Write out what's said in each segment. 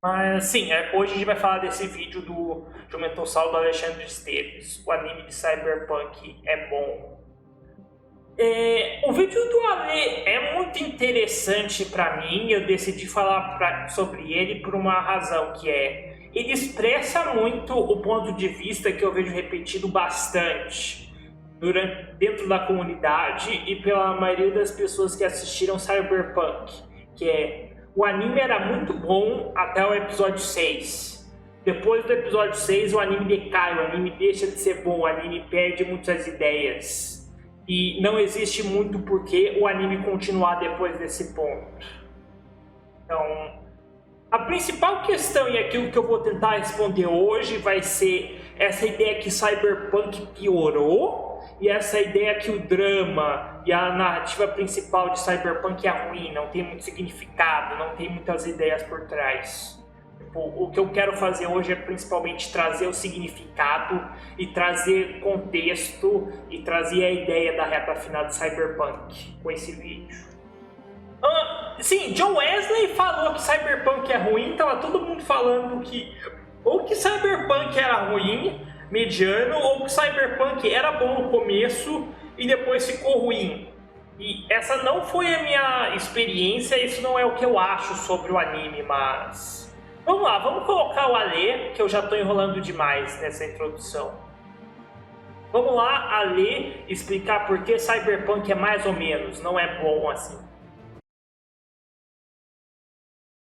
Mas sim, hoje a gente vai falar desse vídeo do Jumentossauro do Alexandre Esteves. O anime de Cyberpunk é bom. O vídeo do Ale é muito interessante para mim. Eu decidi falar sobre ele por uma razão, que é ele expressa muito o ponto de vista que eu vejo repetido bastante dentro da comunidade e pela maioria das pessoas que assistiram Cyberpunk, que é o anime era muito bom até o episódio 6. Depois do episódio 6 o anime decai, o anime deixa de ser bom, o anime perde muitas ideias. E não existe muito porquê o anime continuar depois desse ponto. Então, a principal questão e aquilo que eu vou tentar responder hoje vai ser essa ideia que Cyberpunk piorou e essa ideia que o drama e a narrativa principal de Cyberpunk é ruim, não tem muito significado, não tem muitas ideias por trás. O que eu quero fazer hoje é principalmente trazer o significado e trazer contexto e trazer a ideia da reta final de Cyberpunk com esse vídeo. Sim, John Wesley falou que Cyberpunk é ruim, tava todo mundo falando que ou que Cyberpunk era ruim, mediano, ou que Cyberpunk era bom no começo e depois ficou ruim. E essa não foi a minha experiência, isso não é o que eu acho sobre o anime, mas... Vamos lá, vamos colocar o Ale, que eu já estou enrolando demais nessa introdução. Vamos lá, Ale, explicar por que Cyberpunk é mais ou menos, não é bom assim.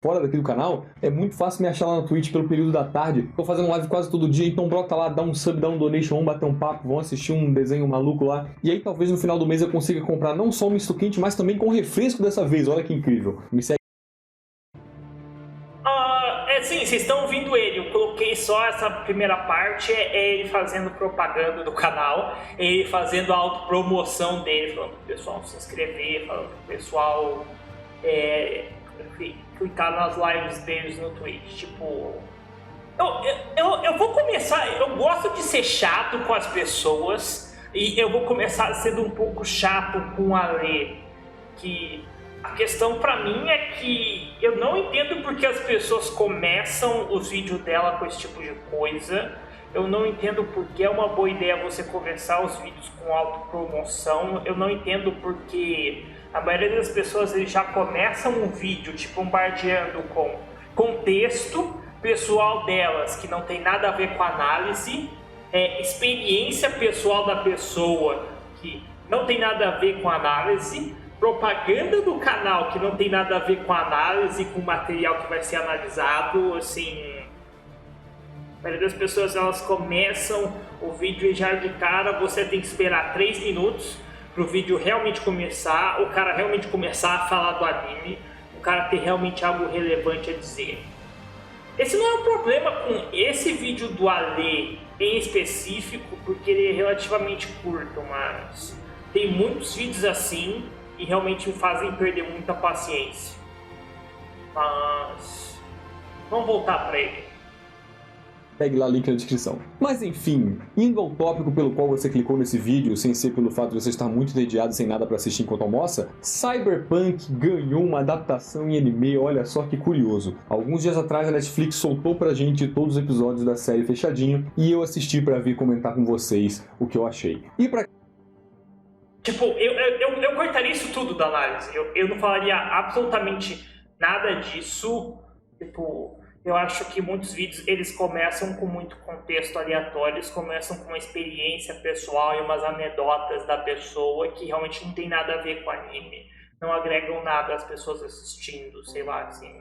Fora daqui do canal, é muito fácil me achar lá na Twitch pelo período da tarde. Tô fazendo live quase todo dia, então brota lá, dá um sub, dá um donation, vamos bater um papo, vão assistir um desenho maluco lá. E aí talvez no final do mês eu consiga comprar não só um misto quente, mas também com refresco dessa vez. Olha que incrível. Me segue. Sim, vocês estão ouvindo ele. Eu coloquei só essa primeira parte, é ele fazendo propaganda do canal, é ele fazendo a autopromoção dele, falando pro pessoal se inscrever, falando pro pessoal clicar nas lives deles no Twitch. Tipo, eu vou começar. Eu gosto de ser chato com as pessoas e eu vou começar sendo um pouco chato com a Lê, que a questão pra mim é que eu não entendo porque as pessoas começam os vídeos dela com esse tipo de coisa. Eu não entendo porque é uma boa ideia você começar os vídeos com autopromoção. Eu não entendo porque a maioria das pessoas eles já começam um vídeo te bombardeando com contexto pessoal delas, que não tem nada a ver com análise, experiência pessoal da pessoa, que não tem nada a ver com análise, propaganda do canal que não tem nada a ver com análise, com material que vai ser analisado. Assim, a maioria das pessoas elas começam o vídeo e já de cara você tem que esperar 3 minutos para o vídeo realmente começar, o cara realmente começar a falar do anime, o cara ter realmente algo relevante a dizer. Esse não é um problema com esse vídeo do Ale em específico, porque ele é relativamente curto, mas tem muitos vídeos assim e realmente me fazem perder muita paciência. Mas vamos voltar para ele. Pegue lá o link na descrição. Mas enfim, indo ao tópico pelo qual você clicou nesse vídeo, sem ser pelo fato de você estar muito entediado sem nada para assistir enquanto almoça, Cyberpunk ganhou uma adaptação em anime, olha só que curioso. Alguns dias atrás a Netflix soltou pra gente todos os episódios da série fechadinho e eu assisti para vir comentar com vocês o que eu achei. E pra... Tipo, eu cortaria isso tudo da análise, eu não falaria absolutamente nada disso. Tipo, eu acho que muitos vídeos eles começam com muito contexto aleatório, eles começam com uma experiência pessoal e umas anedotas da pessoa que realmente não tem nada a ver com o anime, não agregam nada às pessoas assistindo, sei lá, assim.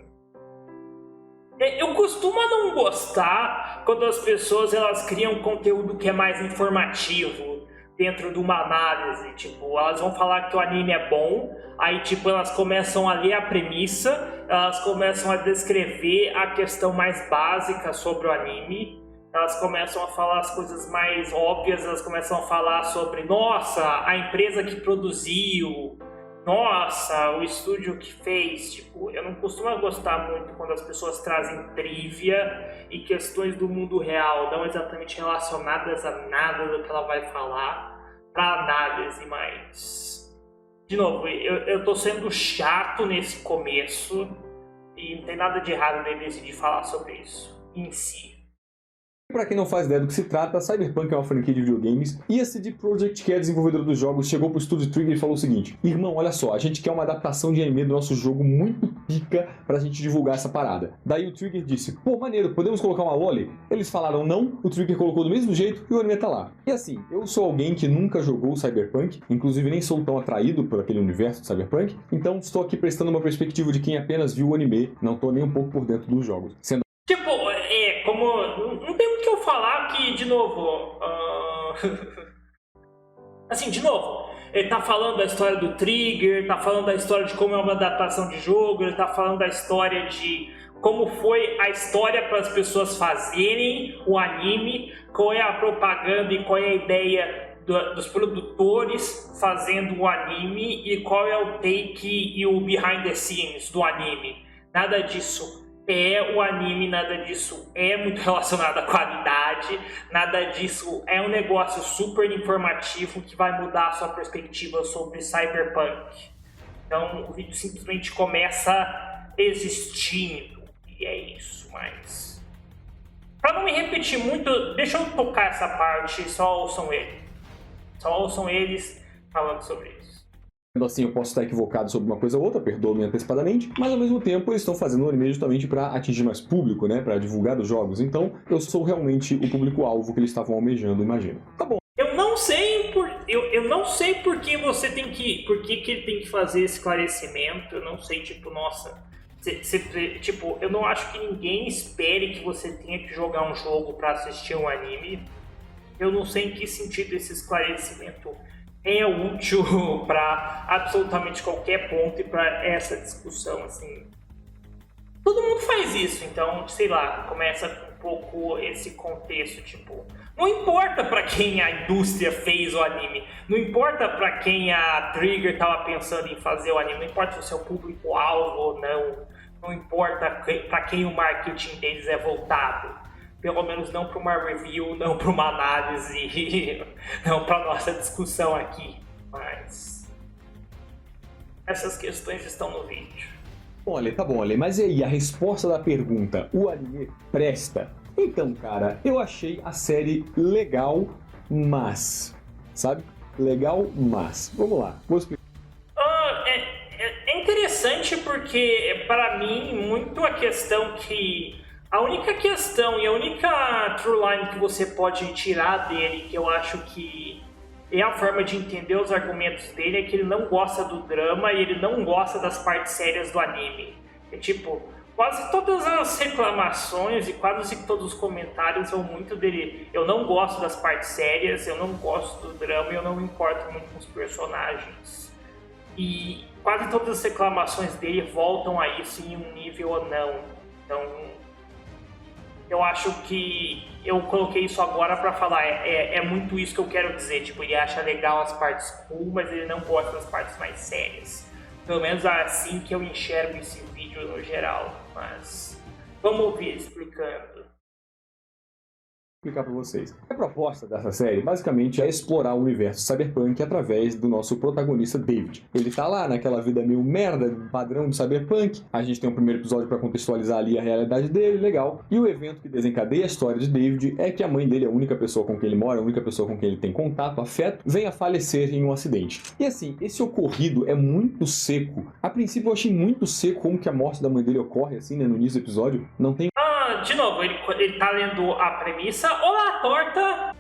Eu costumo não gostar quando as pessoas elas criam conteúdo que é mais informativo dentro de uma análise. Tipo, elas vão falar que o anime é bom, aí tipo elas começam a ler a premissa, elas começam a descrever a questão mais básica sobre o anime, elas começam a falar as coisas mais óbvias, elas começam a falar sobre, nossa, a empresa que produziu, nossa, o estúdio que fez. Tipo, eu não costumo gostar muito quando as pessoas trazem trivia e questões do mundo real, não exatamente relacionadas a nada do que ela vai falar, para análise, mas... De novo, eu tô sendo chato nesse começo. E não tem nada de errado dele decidir falar sobre isso em si. Pra quem não faz ideia do que se trata, Cyberpunk é uma franquia de videogames e a CD Projekt, que é a desenvolvedora dos jogos, chegou pro estúdio Trigger e falou o seguinte: irmão, olha só, a gente quer uma adaptação de anime do nosso jogo muito pica pra gente divulgar essa parada. Daí o Trigger disse: pô, maneiro, podemos colocar uma loli? Eles falaram não, o Trigger colocou do mesmo jeito e o anime tá lá. E assim, eu sou alguém que nunca jogou Cyberpunk, inclusive nem sou tão atraído por aquele universo de Cyberpunk, então estou aqui prestando uma perspectiva de quem apenas viu o anime, não tô nem um pouco por dentro dos jogos. Tipo, como... Não tem muito o que eu falar que, de novo... Assim, de novo, ele tá falando da história do Trigger, tá falando da história de como é uma adaptação de jogo, ele tá falando da história de como foi a história para as pessoas fazerem o anime, qual é a propaganda e qual é a ideia dos produtores fazendo o anime e qual é o take e o behind the scenes do anime. Nada disso é o anime, nada disso é muito relacionado à qualidade, nada disso é um negócio super informativo que vai mudar a sua perspectiva sobre Cyberpunk. Então o vídeo simplesmente começa existindo, e é isso, mas... Pra não me repetir muito, deixa eu tocar essa parte e só ouçam ele. Só ouçam eles falando sobre isso. Assim, eu posso estar equivocado sobre uma coisa ou outra, perdoa-me antecipadamente, mas ao mesmo tempo eles estão fazendo o anime justamente para atingir mais público, né, para divulgar os jogos. Então, eu sou realmente o público-alvo que eles estavam almejando, imagino. Tá bom. Eu não sei por que você tem que, por que ele tem que fazer esse esclarecimento. Eu não sei, tipo, nossa, tipo, eu não acho que ninguém espere que você tenha que jogar um jogo para assistir um anime. Eu não sei em que sentido esse esclarecimento é útil para absolutamente qualquer ponto e para essa discussão, assim. Todo mundo faz isso, então, sei lá, começa com um pouco esse contexto, tipo, não importa para quem a indústria fez o anime, não importa para quem a Trigger estava pensando em fazer o anime, não importa se é o público-alvo ou não importa para quem o marketing deles é voltado. Pelo menos não para uma review, não para uma análise, não para nossa discussão aqui. Mas essas questões estão no vídeo. Olha, tá bom, Ale, mas e aí, a resposta da pergunta, o anime presta? Então, cara, eu achei a série legal, mas... Sabe? Legal, mas... Vamos lá, vou explicar. É interessante porque, para mim, muito a questão que... A única questão e a única true line que você pode tirar dele, que eu acho que é a forma de entender os argumentos dele, é que ele não gosta do drama e ele não gosta das partes sérias do anime. É tipo, quase todas as reclamações e quase todos os comentários vão muito dele. Eu não gosto das partes sérias, eu não gosto do drama e eu não me importo muito com os personagens. E quase todas as reclamações dele voltam a isso em um nível ou não. Então... eu acho que eu coloquei isso agora pra falar, é muito isso que eu quero dizer, tipo, ele acha legal as partes cool, mas ele não gosta das partes mais sérias. Pelo menos é assim que eu enxergo esse vídeo no geral, mas vamos ouvir ele explicando. Explicar para vocês. A proposta dessa série, basicamente, é explorar o universo cyberpunk através do nosso protagonista David. Ele tá lá naquela vida meio merda, padrão de cyberpunk. A gente tem um primeiro episódio para contextualizar ali a realidade dele, legal. E o evento que desencadeia a história de David é que a mãe dele, a única pessoa com quem ele mora, a única pessoa com quem ele tem contato, afeto, vem a falecer em um acidente. E assim, esse ocorrido é muito seco. A princípio eu achei muito seco como que a morte da mãe dele ocorre, assim, né, no início do episódio. Não tem... De novo, ele tá lendo a premissa. Olá, torta!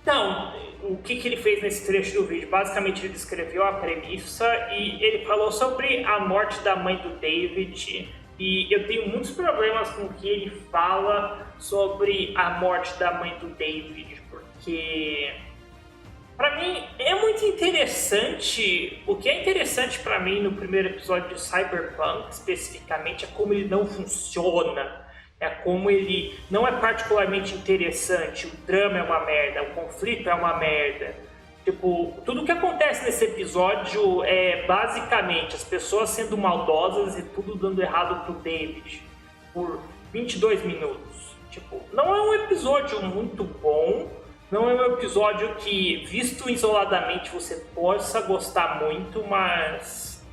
Então, o que ele fez nesse trecho do vídeo? Basicamente, ele descreveu a premissa e ele falou sobre a morte da mãe do David. E eu tenho muitos problemas com o que ele fala sobre a morte da mãe do David, porque... pra mim, é muito interessante. O que é interessante pra mim no primeiro episódio de Cyberpunk, especificamente, é como ele não funciona. É como ele não é particularmente interessante. O drama é uma merda, o conflito é uma merda. Tipo, tudo que acontece nesse episódio é basicamente as pessoas sendo maldosas e tudo dando errado pro David por 22 minutos. Tipo, não é um episódio muito bom. Não é um episódio que, visto isoladamente, você possa gostar muito, mas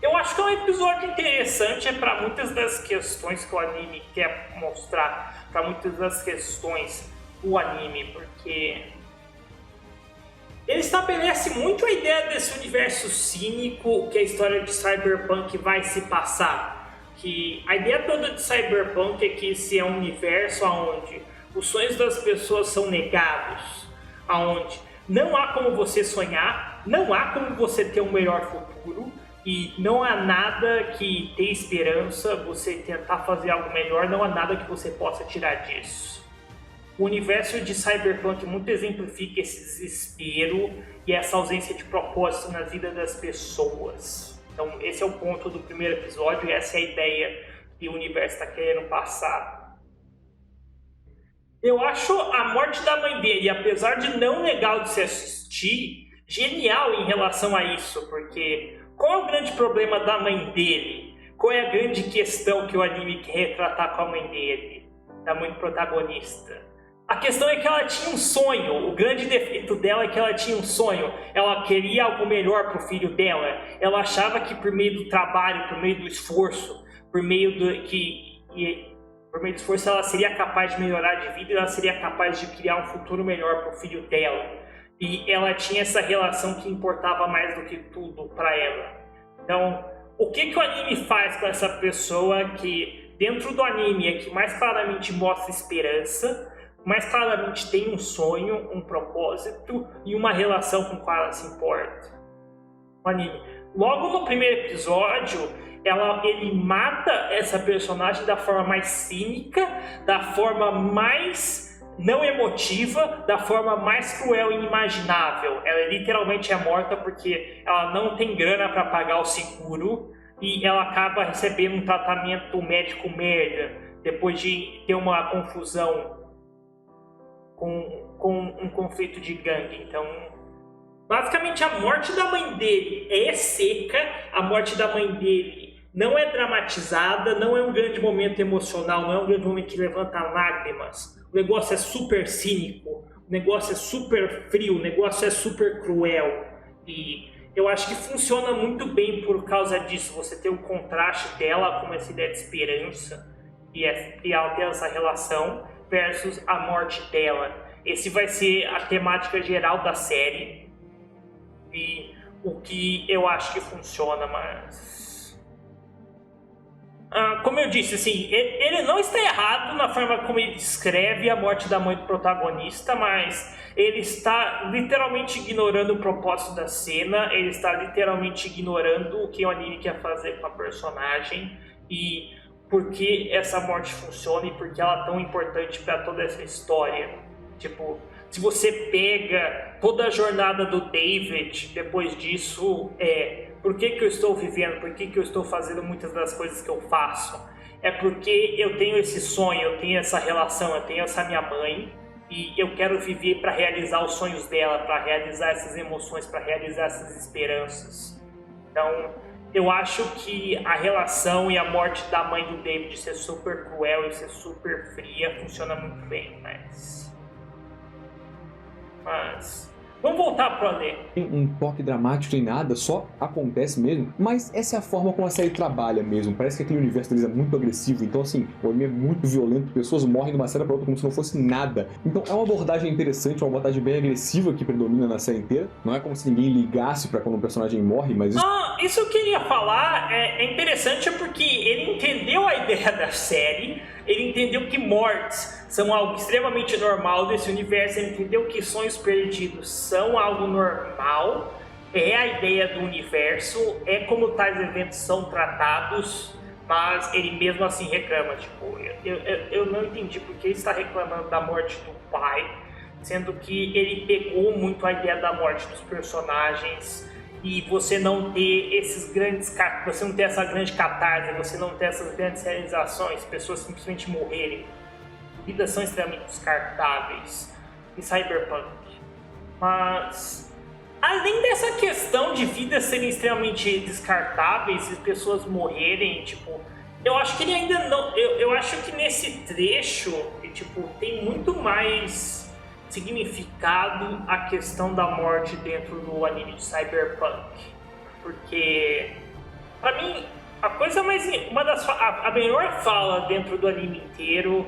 Eu acho que é um episódio interessante para muitas das questões que o anime quer mostrar, para muitas das questões do anime, porque ele estabelece muito a ideia desse universo cínico que a história de Cyberpunk vai se passar. Que a ideia toda de Cyberpunk é que esse é um universo onde os sonhos das pessoas são negados, onde não há como você sonhar, não há como você ter um melhor futuro, e não há nada que dê esperança você tentar fazer algo melhor, não há nada que você possa tirar disso. O universo de Cyberpunk muito exemplifica esse desespero e essa ausência de propósito na vida das pessoas. Então esse é o ponto do primeiro episódio e essa é a ideia que o universo está querendo passar. Eu acho a morte da mãe dele, apesar de não legal de se assistir, genial em relação a isso, porque qual é o grande problema da mãe dele? Qual é a grande questão que o anime quer retratar com a mãe dele? Da mãe do protagonista? A questão é que ela tinha um sonho. O grande defeito dela é que ela tinha um sonho. Ela queria algo melhor para o filho dela. Ela achava que por meio do trabalho, por meio do esforço, por meio do esforço ela seria capaz de melhorar de vida e ela seria capaz de criar um futuro melhor para o filho dela. E ela tinha essa relação que importava mais do que tudo para ela. Então, o que o anime faz com essa pessoa que, dentro do anime, é que mais claramente mostra esperança, mais claramente tem um sonho, um propósito e uma relação com qual ela se importa? O anime. Logo no primeiro episódio, ele mata essa personagem da forma mais cínica, da forma mais não emotiva, da forma mais cruel e inimaginável. Ela literalmente é morta porque ela não tem grana para pagar o seguro e ela acaba recebendo um tratamento médico merda depois de ter uma confusão com um conflito de gangue. Então, basicamente a morte da mãe dele é seca, a morte da mãe dele não é dramatizada, não é um grande momento emocional, não é um grande momento que levanta lágrimas. O negócio é super cínico, o negócio é super frio, o negócio é super cruel. E eu acho que funciona muito bem por causa disso. Você tem o contraste dela com essa ideia de esperança e ela ter essa relação versus a morte dela. Esse vai ser a temática geral da série e o que eu acho que funciona, mas como eu disse, assim, ele não está errado na forma como ele descreve a morte da mãe do protagonista, mas ele está literalmente ignorando o propósito da cena, ele está literalmente ignorando o que o anime quer fazer com a personagem e por que essa morte funciona e por que ela é tão importante para toda essa história. Tipo, se você pega toda a jornada do David, depois disso, por que eu estou vivendo, por que eu estou fazendo muitas das coisas que eu faço? É porque eu tenho esse sonho, eu tenho essa relação, eu tenho essa minha mãe e eu quero viver para realizar os sonhos dela, para realizar essas emoções, para realizar essas esperanças. Então, eu acho que a relação e a morte da mãe do David ser super cruel e ser super fria funciona muito bem, mas vamos voltar pro Alê. Tem um toque dramático nem nada, só acontece mesmo, mas essa é a forma como a série trabalha mesmo. Parece que aquele universo deles é muito agressivo, então assim, o anime é muito violento, pessoas morrem de uma cena pra outra como se não fosse nada. Então é uma abordagem interessante, uma abordagem bem agressiva que predomina na série inteira. Não é como se ninguém ligasse pra quando um personagem morre, mas isso eu queria falar, é interessante porque ele entendeu a ideia da série, ele entendeu que mortes são algo extremamente normal desse universo, ele entendeu que sonhos perdidos são algo normal, é a ideia do universo, é como tais eventos são tratados, mas ele mesmo assim reclama, tipo, eu não entendi porque ele está reclamando da morte do pai, sendo que ele pegou muito a ideia da morte dos personagens e você não ter esses grandes, você não ter essa grande catarse, você não ter essas grandes realizações, pessoas simplesmente morrerem. Vidas são extremamente descartáveis em Cyberpunk. Mas, além dessa questão de vidas serem extremamente descartáveis e pessoas morrerem, tipo, eu acho que ele ainda não. Eu acho que nesse trecho, tipo, tem muito mais significado a questão da morte dentro do anime de Cyberpunk. Porque Pra mim, a coisa mais... a melhor fala dentro do anime inteiro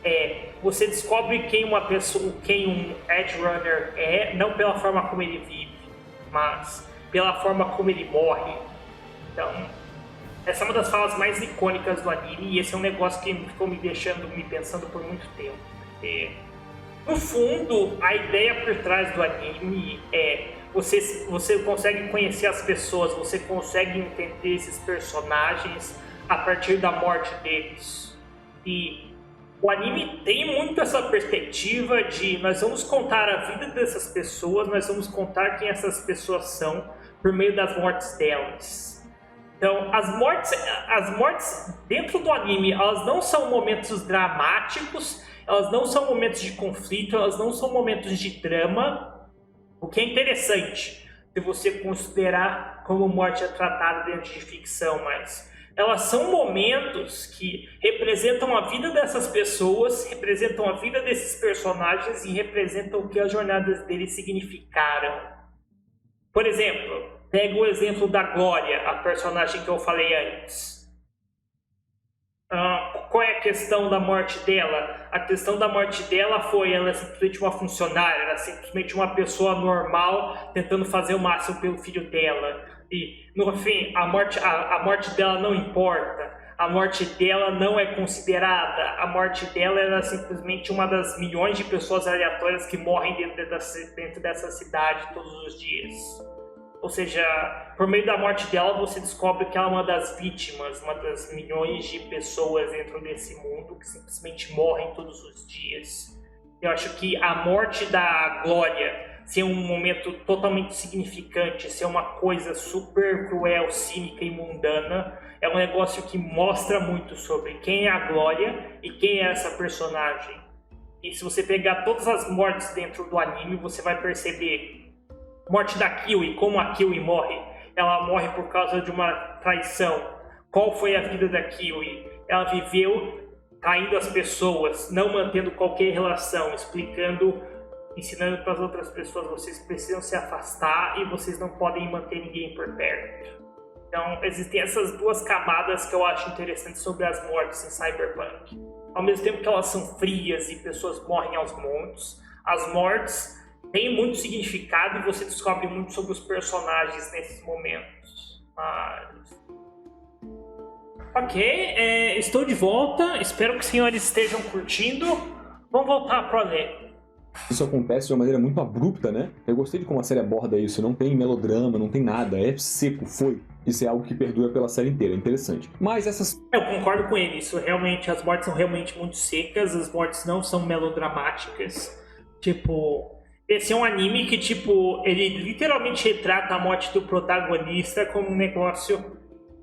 é... Você descobre quem um Edge Runner é, não pela forma como ele vive, mas pela forma como ele morre. Então, essa é uma das falas mais icônicas do anime, e esse é um negócio que ficou me pensando por muito tempo. No fundo, a ideia por trás do anime é você consegue conhecer as pessoas, você consegue entender esses personagens a partir da morte deles. E o anime tem muito essa perspectiva de nós vamos contar a vida dessas pessoas, nós vamos contar quem essas pessoas são por meio das mortes delas. Então, as mortes dentro do anime, elas não são momentos dramáticos, elas não são momentos de conflito, elas não são momentos de drama, o que é interessante se você considerar como morte é tratada dentro de ficção, mas elas são momentos que representam a vida dessas pessoas, representam a vida desses personagens e representam o que as jornadas deles significaram. Por exemplo, pega o exemplo da Glória, a personagem que eu falei antes. Qual é a questão da morte dela? A questão da morte dela foi, ela é simplesmente uma funcionária, ela é simplesmente uma pessoa normal tentando fazer o máximo pelo filho dela. E, no fim, a morte dela não importa. A morte dela não é considerada. A morte dela era simplesmente uma das milhões de pessoas aleatórias que morrem dentro dessa cidade todos os dias. Ou seja, por meio da morte dela, você descobre que ela é uma das vítimas, uma das milhões de pessoas dentro desse mundo que simplesmente morrem todos os dias. Eu acho que a morte da Glória ser um momento totalmente significante, ser uma coisa super cruel, cínica e mundana, é um negócio que mostra muito sobre quem é a Glória e quem é essa personagem. E se você pegar todas as mortes dentro do anime, você vai perceber morte da Kiwi, como a Kiwi morre. Ela morre por causa de uma traição. Qual foi a vida da Kiwi? Ela viveu traindo as pessoas, não mantendo qualquer relação, ensinando para as outras pessoas, vocês precisam se afastar e vocês não podem manter ninguém por perto. Então, existem essas duas camadas que eu acho interessantes sobre as mortes em Cyberpunk. Ao mesmo tempo que elas são frias e pessoas morrem aos montes, as mortes tem muito significado e você descobre muito sobre os personagens nesses momentos. Ok, estou de volta. Espero que os senhores estejam curtindo. Vamos voltar para ler. Isso acontece de uma maneira muito abrupta, né? Eu gostei de como a série aborda isso. Não tem melodrama, não tem nada. É seco, foi. Isso é algo que perdura pela série inteira, é interessante. Mas essas... Eu concordo com ele. Isso realmente, as mortes são realmente muito secas. As mortes não são melodramáticas. Esse é um anime que, ele literalmente retrata a morte do protagonista como um negócio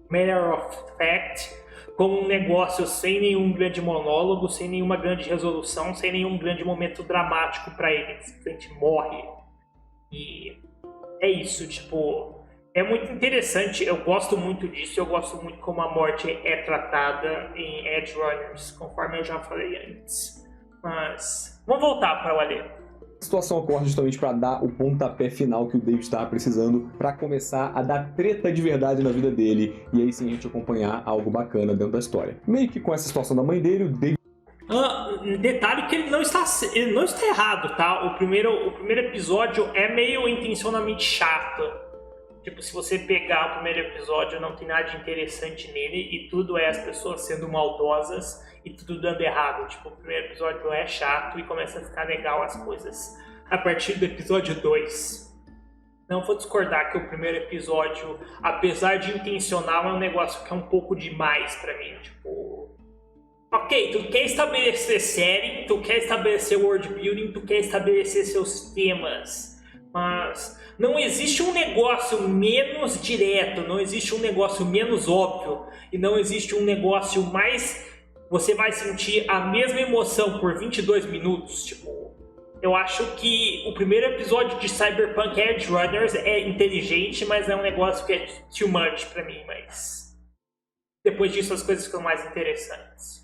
matter of fact, como um negócio sem nenhum grande monólogo, sem nenhuma grande resolução, sem nenhum grande momento dramático pra ele. Ele simplesmente morre. E é isso, é muito interessante. Eu gosto muito disso, eu gosto muito como a morte é tratada em Edge Runners, conforme eu já falei antes. Mas vamos voltar para o Alê. A situação ocorre justamente para dar o pontapé final que o David estava precisando para começar a dar treta de verdade na vida dele e aí sim a gente acompanhar algo bacana dentro da história. Meio que com essa situação da mãe dele, o David... Detalhe que ele não está errado, tá? O primeiro episódio é meio intencionalmente chato. Se você pegar o primeiro episódio, não tem nada de interessante nele e tudo é as pessoas sendo maldosas e tudo dando errado. O primeiro episódio é chato e começa a ficar legal as coisas a partir do episódio 2. Não vou discordar que o primeiro episódio, apesar de intencional, é um negócio que é um pouco demais pra mim. Ok, tu quer estabelecer série, tu quer estabelecer world building, tu quer estabelecer seus temas, mas não existe um negócio menos direto, não existe um negócio menos óbvio e não existe um negócio mais... Você vai sentir a mesma emoção por 22 minutos, Eu acho que o primeiro episódio de Cyberpunk Edge Runners é inteligente, mas é um negócio que é too much pra mim, mas... Depois disso as coisas ficam mais interessantes.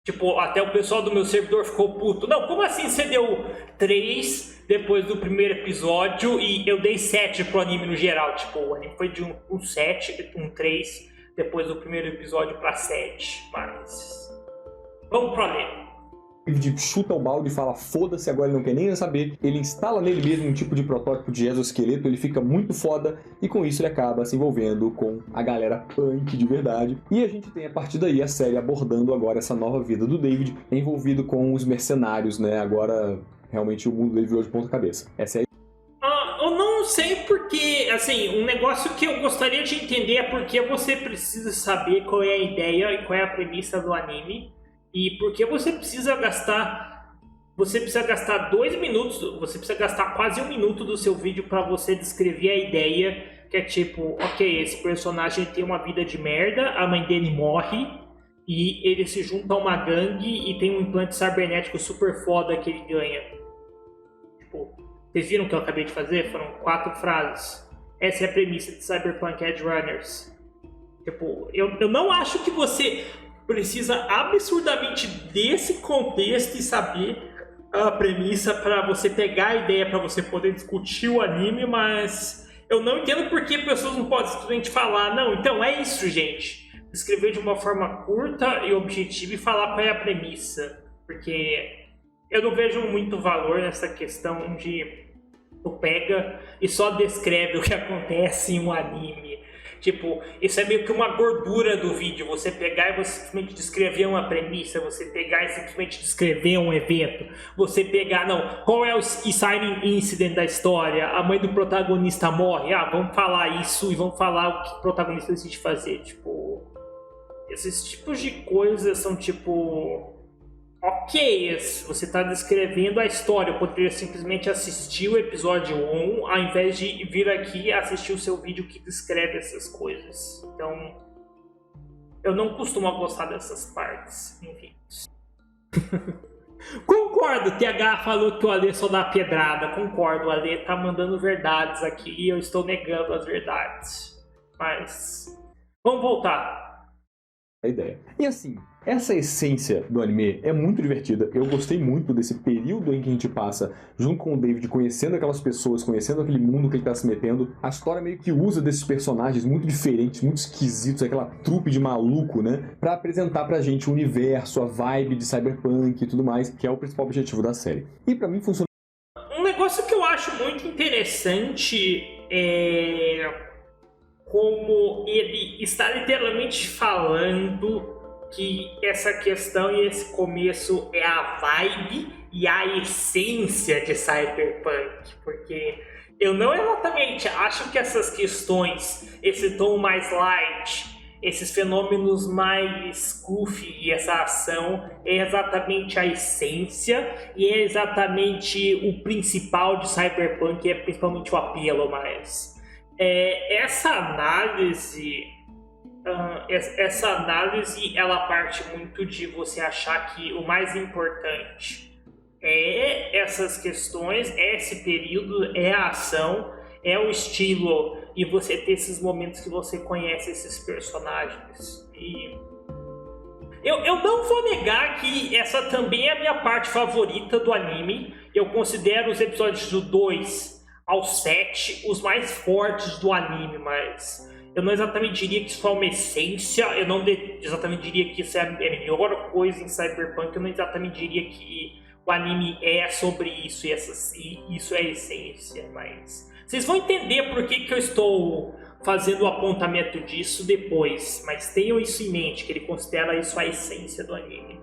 Tipo, até o pessoal do meu servidor ficou puto. Não, como assim você deu 3 depois do primeiro episódio e eu dei 7 pro anime no geral? Tipo, o anime foi de um 7, um 3 depois do primeiro episódio pra 7. Mas... vamos pro anime. David chuta o balde e fala foda-se, agora ele não quer nem saber. Ele instala nele mesmo um tipo de protótipo de exoesqueleto, ele fica muito foda e com isso ele acaba se envolvendo com a galera punk de verdade. E a gente tem a partir daí a série abordando agora essa nova vida do David, envolvido com os mercenários, né? Agora realmente o mundo dele virou de ponta cabeça. Essa é eu não sei porque, assim, um negócio que eu gostaria de entender é porque você precisa saber qual é a ideia e qual é a premissa do anime. E porque você precisa gastar 2 minutos, você precisa gastar quase 1 minuto do seu vídeo para você descrever a ideia, que é tipo, ok, esse personagem tem uma vida de merda, a mãe dele morre, e ele se junta a uma gangue e tem um implante cibernético super foda que ele ganha. Tipo, vocês viram o que eu acabei de fazer? Foram 4 frases. Essa é a premissa de Cyberpunk Edge Runners. Tipo, eu não acho que você precisa absurdamente desse contexto e saber a premissa para você pegar a ideia para você poder discutir o anime, mas eu não entendo por que pessoas não podem simplesmente falar, não, então é isso, gente. Escrever de uma forma curta e objetiva e falar qual é a premissa, porque eu não vejo muito valor nessa questão de tu pega e só descreve o que acontece em um anime. Tipo, isso é meio que uma gordura do vídeo, você pegar e você simplesmente descrever uma premissa, você pegar e simplesmente descrever um evento, você pegar, não, qual é o inciting incident da história, a mãe do protagonista morre, vamos falar isso e vamos falar o que o protagonista decide fazer, tipo, esses tipos de coisas são tipo... ok, você está descrevendo a história, eu poderia simplesmente assistir o episódio 1 ao invés de vir aqui assistir o seu vídeo que descreve essas coisas. Então, eu não costumo gostar dessas partes, enfim. Concordo, TH falou que o Ale só dá pedrada, concordo, o Ale tá mandando verdades aqui e eu estou negando as verdades. Mas, vamos voltar. a ideia. E assim, essa essência do anime é muito divertida. Eu gostei muito desse período em que a gente passa junto com o David, conhecendo aquelas pessoas, conhecendo aquele mundo que ele tá se metendo. A história meio que usa desses personagens muito diferentes, muito esquisitos, aquela trupe de maluco, né? Pra apresentar pra gente o universo, a vibe de Cyberpunk e tudo mais, que é o principal objetivo da série. E pra mim funciona. Um negócio que eu acho muito interessante é como ele está literalmente falando que essa questão e esse começo é a vibe e a essência de Cyberpunk, porque eu não exatamente acho que essas questões, esse tom mais light, esses fenômenos mais goofy e essa ação é exatamente a essência e é exatamente o principal de Cyberpunk, é principalmente o apelo, mas essa análise ela parte muito de você achar que o mais importante é essas questões, é esse período, é a ação, é o estilo e você ter esses momentos que você conhece esses personagens. E eu não vou negar que essa também é a minha parte favorita do anime. Eu considero os episódios do 2 ao 7 os mais fortes do anime, mas eu não exatamente diria que isso é uma essência, eu não exatamente diria que isso é a melhor coisa em Cyberpunk, eu não exatamente diria que o anime é sobre isso e isso é a essência, mas vocês vão entender por que eu estou fazendo o apontamento disso depois, mas tenham isso em mente, que ele considera isso a essência do anime.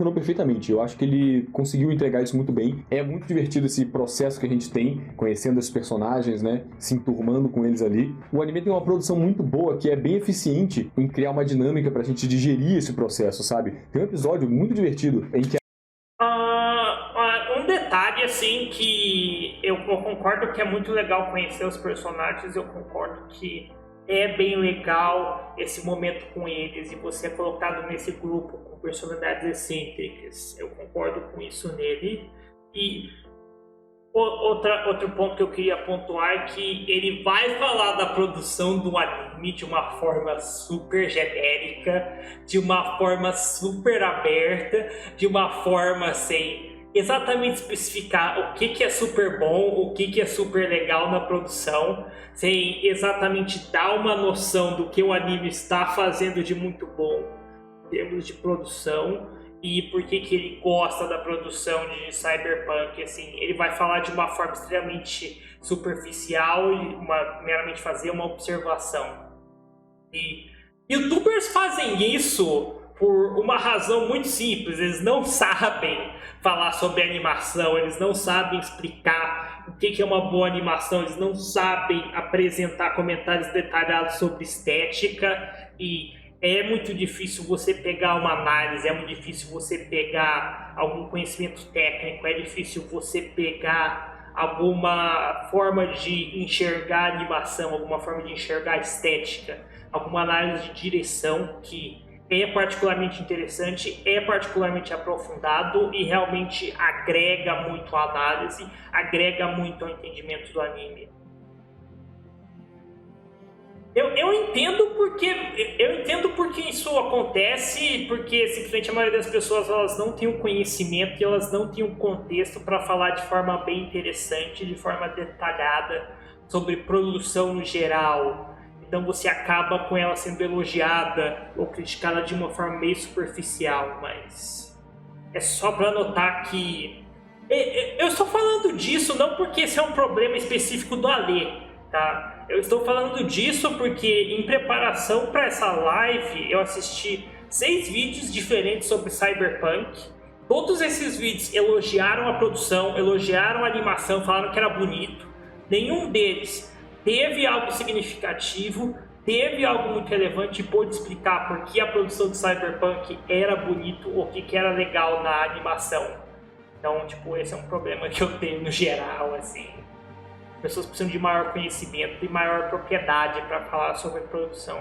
Funcionou perfeitamente, eu acho que ele conseguiu entregar isso muito bem. É muito divertido esse processo que a gente tem, conhecendo esses personagens, né, se enturmando com eles ali. O anime tem uma produção muito boa, que é bem eficiente em criar uma dinâmica pra gente digerir esse processo, sabe? Tem um episódio muito divertido em que um detalhe, assim, que eu concordo que é muito legal conhecer os personagens, eu concordo que é bem legal esse momento com eles e você é colocado nesse grupo com personalidades excêntricas. Eu concordo com isso nele. E Outro ponto que eu queria pontuar é que ele vai falar da produção do anime de uma forma super genérica, de uma forma super aberta, de uma forma sem exatamente especificar o que é super bom, o que é super legal na produção, sem exatamente dar uma noção do que o anime está fazendo de muito bom em termos de produção. E por que ele gosta da produção de Cyberpunk. Assim, ele vai falar de uma forma extremamente superficial e meramente fazer uma observação. E youtubers fazem isso por uma razão muito simples: eles não sabem falar sobre animação, eles não sabem explicar o que é uma boa animação, eles não sabem apresentar comentários detalhados sobre estética, e é muito difícil você pegar uma análise, é muito difícil você pegar algum conhecimento técnico, é difícil você pegar alguma forma de enxergar a animação, alguma forma de enxergar a estética, alguma análise de direção que é particularmente interessante, é particularmente aprofundado e realmente agrega muito à análise, agrega muito ao entendimento do anime. Eu entendo porque isso acontece, porque simplesmente a maioria das pessoas elas não tem o conhecimento e elas não têm o contexto para falar de forma bem interessante, de forma detalhada sobre produção no geral. Então você acaba com ela sendo elogiada ou criticada de uma forma meio superficial, mas é só para notar que eu estou falando disso não porque esse é um problema específico do Alê, tá? Eu estou falando disso porque em preparação para essa live eu assisti 6 vídeos diferentes sobre Cyberpunk. Todos esses vídeos elogiaram a produção, elogiaram a animação, falaram que era bonito. Nenhum deles teve algo significativo, teve algo muito relevante e pôde explicar por que a produção de Cyberpunk era bonito ou o que era legal na animação. Então, tipo, esse é um problema que eu tenho no geral, assim. Pessoas precisam de maior conhecimento e maior propriedade para falar sobre produção.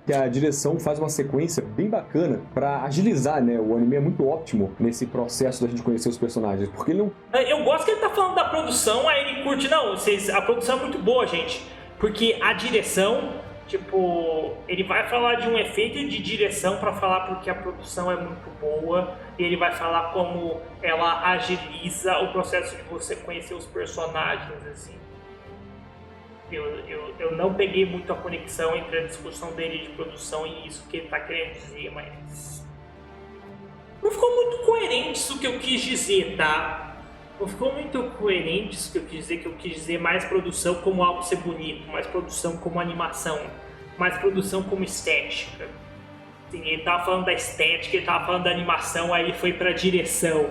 Que a direção faz uma sequência bem bacana para agilizar, né? O anime é muito ótimo nesse processo da gente conhecer os personagens, porque ele não... Eu gosto que ele tá falando da produção, aí ele curte, não, a produção é muito boa, gente, porque a direção, tipo, ele vai falar de um efeito de direção para falar porque a produção é muito boa, e ele vai falar como ela agiliza o processo de você conhecer os personagens, assim. Eu não peguei muito a conexão entre a discussão dele de produção e isso que ele tá querendo dizer, mas não ficou muito coerente isso que eu quis dizer, tá? Não ficou muito coerente isso que eu quis dizer mais produção como algo ser bonito, mais produção como animação, mais produção como estética. Assim, ele tava falando da estética, ele tava falando da animação, aí ele foi pra direção.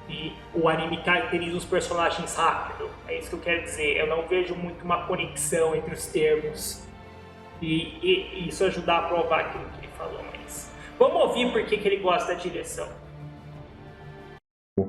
E o anime caracteriza os personagens rápido. É isso que eu quero dizer. Eu não vejo muito uma conexão entre os termos. E isso ajudar a provar aquilo que ele falou. Mas vamos ouvir por que ele gosta da direção.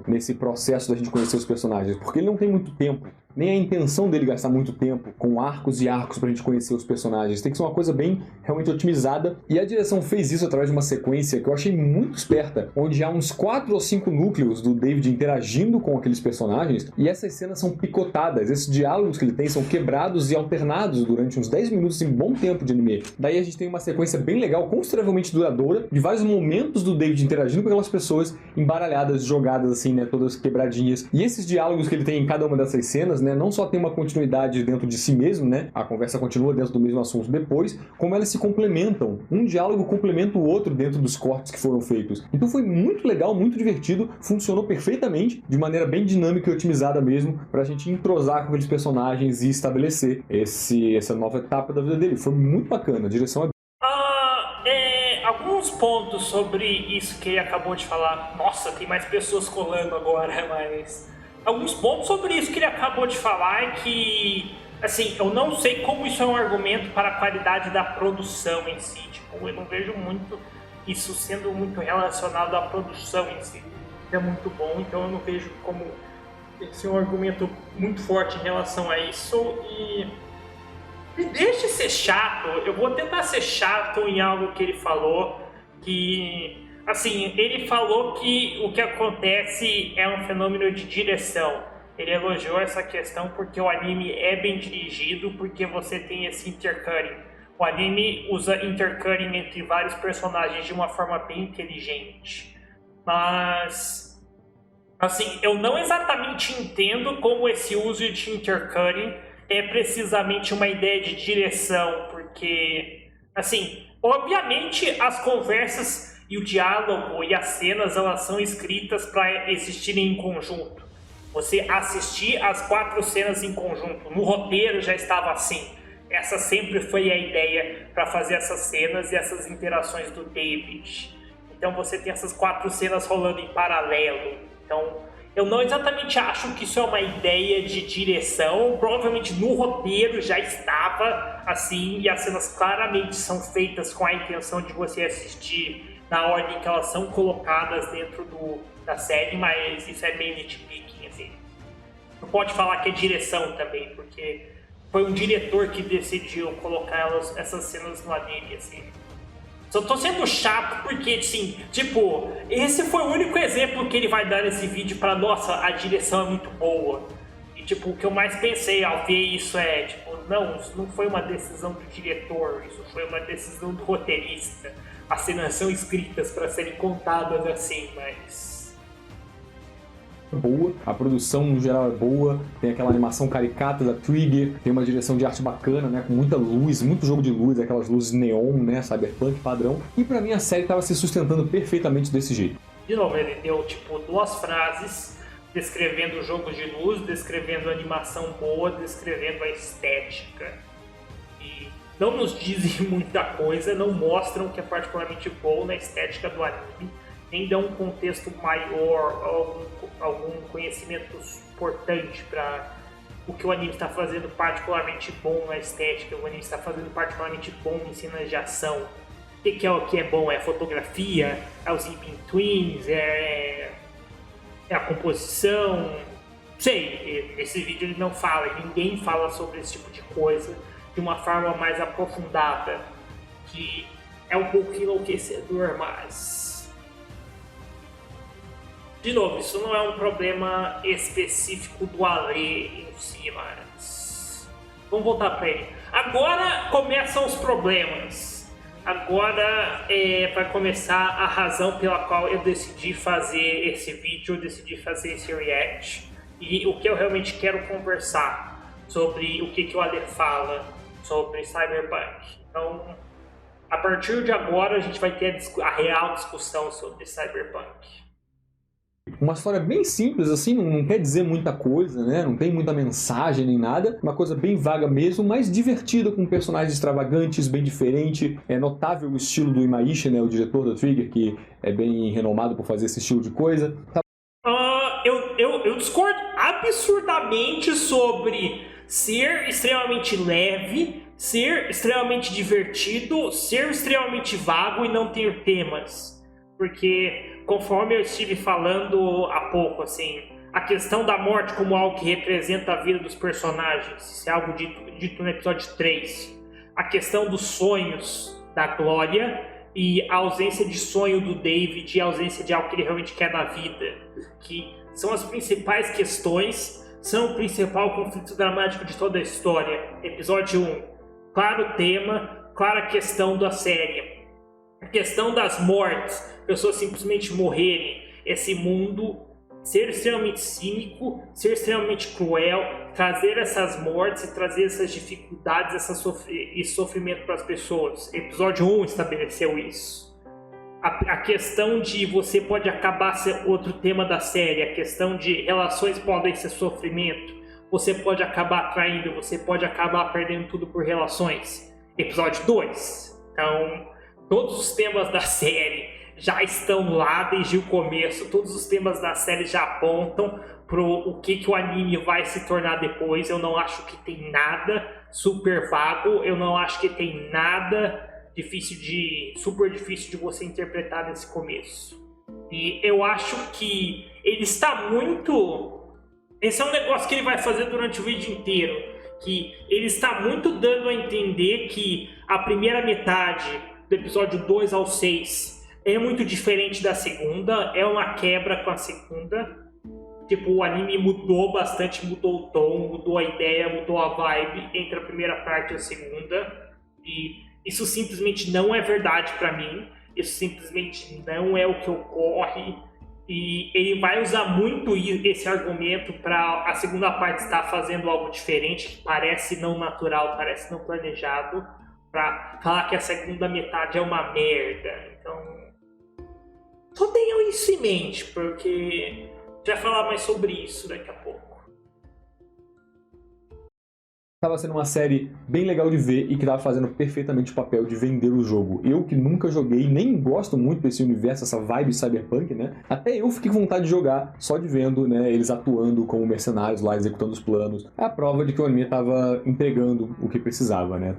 Nesse processo da gente conhecer os personagens, porque ele não tem muito tempo, nem a intenção dele gastar muito tempo com arcos e arcos pra gente conhecer os personagens. Tem que ser uma coisa bem realmente otimizada, e a direção fez isso através de uma sequência que eu achei muito esperta, onde há uns 4 ou 5 núcleos do David interagindo com aqueles personagens, e essas cenas são picotadas, esses diálogos que ele tem são quebrados e alternados durante uns 10 minutos em bom tempo de anime. Daí a gente tem uma sequência bem legal, consideravelmente duradoura, de vários momentos do David interagindo com aquelas pessoas embaralhadas, jogadas assim, né, todas quebradinhas. E esses diálogos que ele tem em cada uma dessas cenas, né, não só tem uma continuidade dentro de si mesmo, né, a conversa continua dentro do mesmo assunto depois, como elas se complementam. Um diálogo complementa o outro dentro dos cortes que foram feitos. Então foi muito legal, muito divertido, funcionou perfeitamente, de maneira bem dinâmica e otimizada mesmo, pra gente entrosar com aqueles personagens e estabelecer essa nova etapa da vida dele. Foi muito bacana, a direção é... Alguns pontos sobre isso que ele acabou de falar. Nossa, tem mais pessoas colando agora, mas... Alguns pontos sobre isso que ele acabou de falar é que... Assim, eu não sei como isso é um argumento para a qualidade da produção em si. Tipo, eu não vejo muito isso sendo muito relacionado à produção em si. É muito bom, então eu não vejo como esse é um argumento muito forte em relação a isso. E me deixe ser chato. Eu vou tentar ser chato em algo que ele falou, que... Assim, ele falou que o que acontece é um fenômeno de direção. Ele elogiou essa questão porque o anime é bem dirigido, porque você tem esse intercutting. O anime usa intercutting entre vários personagens de uma forma bem inteligente. Mas, assim, eu não exatamente entendo como esse uso de intercutting é precisamente uma ideia de direção, porque, assim, obviamente as conversas e o diálogo e as cenas, elas são escritas para existirem em conjunto. Você assistir as 4 cenas em conjunto, no roteiro já estava assim. Essa sempre foi a ideia para fazer essas cenas e essas interações do David. Então você tem essas 4 cenas rolando em paralelo. Então eu não exatamente acho que isso é uma ideia de direção. Provavelmente no roteiro já estava assim, e as cenas claramente são feitas com a intenção de você assistir na ordem que elas são colocadas dentro da série, mas isso é meio nitpicking, assim. Não pode falar que é direção também, porque foi um diretor que decidiu colocar essas cenas no anime, assim. Só tô sendo chato porque, assim, tipo, esse foi o único exemplo que ele vai dar nesse vídeo pra, nossa, a direção é muito boa. E, tipo, o que eu mais pensei ao ver isso é, tipo, não, isso não foi uma decisão do diretor, isso foi uma decisão do roteirista. As cenas são escritas para serem contadas assim, mas... boa, a produção no geral é boa, tem aquela animação caricata da Trigger, tem uma direção de arte bacana, né, com muita luz, muito jogo de luz, aquelas luzes neon, né, cyberpunk padrão, e pra mim a série tava se sustentando perfeitamente desse jeito. De novo, ele deu tipo 2 frases descrevendo o jogo de luz, descrevendo a animação boa, descrevendo a estética, e não nos dizem muita coisa, não mostram o que é particularmente bom na estética do anime, nem dão um contexto maior, algum conhecimento importante para o que o anime está fazendo particularmente bom na estética, o anime está fazendo particularmente bom em cenas de ação. O que é bom? É a fotografia, é os in-betweens, é a composição. Sei, esse vídeo ele não fala, ninguém fala sobre esse tipo de coisa de uma forma mais aprofundada, que é um pouco enlouquecedor, mas... De novo, isso não é um problema específico do Ale em si, mas... Vamos voltar para ele. Agora começam os problemas. Agora vai começar a razão pela qual eu decidi fazer esse vídeo, eu decidi fazer esse react. E o que eu realmente quero conversar sobre o que o Ale fala sobre Cyberpunk. Então, a partir de agora, a gente vai ter a real discussão sobre Cyberpunk. Uma história bem simples, assim, não quer dizer muita coisa, né? Não tem muita mensagem nem nada. Uma coisa bem vaga mesmo, mas divertida, com personagens extravagantes, bem diferente. É notável o estilo do Imaishi, né? O diretor da Trigger, que é bem renomado por fazer esse estilo de coisa. Eu discordo absurdamente sobre ser extremamente leve, ser extremamente divertido, ser extremamente vago e não ter temas. Porque, conforme eu estive falando há pouco, assim, a questão da morte como algo que representa a vida dos personagens, isso é algo dito no episódio 3. A questão dos sonhos da Glória e a ausência de sonho do David e a ausência de algo que ele realmente quer na vida, que são as principais questões, são o principal conflito dramático de toda a história. Episódio 1, claro tema, clara questão da série. A questão das mortes, pessoas simplesmente morrerem, esse mundo ser extremamente cínico, ser extremamente cruel, trazer essas mortes e trazer essas dificuldades, esse sofrimento para as pessoas. Episódio 1 estabeleceu isso. A questão de você pode acabar ser outro tema da série, a questão de relações podem ser sofrimento, você pode acabar traindo, você pode acabar perdendo tudo por relações. Episódio 2. Então, todos os temas da série já estão lá desde o começo, todos os temas da série já apontam para o que o anime vai se tornar depois. Eu não acho que tem nada super vago, eu não acho que tem nada super difícil de você interpretar nesse começo. E eu acho que ele está muito... Esse é um negócio que ele vai fazer durante o vídeo inteiro, que ele está muito dando a entender que a primeira metade do episódio 2 ao 6 é muito diferente da segunda, é uma quebra com a segunda, Tipo, o anime mudou bastante, mudou o tom, mudou a ideia, mudou a vibe entre a primeira parte e a segunda. E isso simplesmente não é verdade pra mim. Isso simplesmente não é o que ocorre. E ele vai usar muito esse argumento para a segunda parte estar fazendo algo diferente, que parece não natural, parece não planejado, para falar que a segunda metade é uma merda. Então, só tenham isso em mente, porque já falar mais sobre isso daqui a pouco. Tava sendo uma série bem legal de ver e que tava fazendo perfeitamente o papel de vender o jogo. Eu que nunca joguei, nem gosto muito desse universo, essa vibe cyberpunk, né? Até eu fiquei com vontade de jogar, só de vendo, né, eles atuando como mercenários lá, executando os planos. É a prova de que o anime tava entregando o que precisava, né?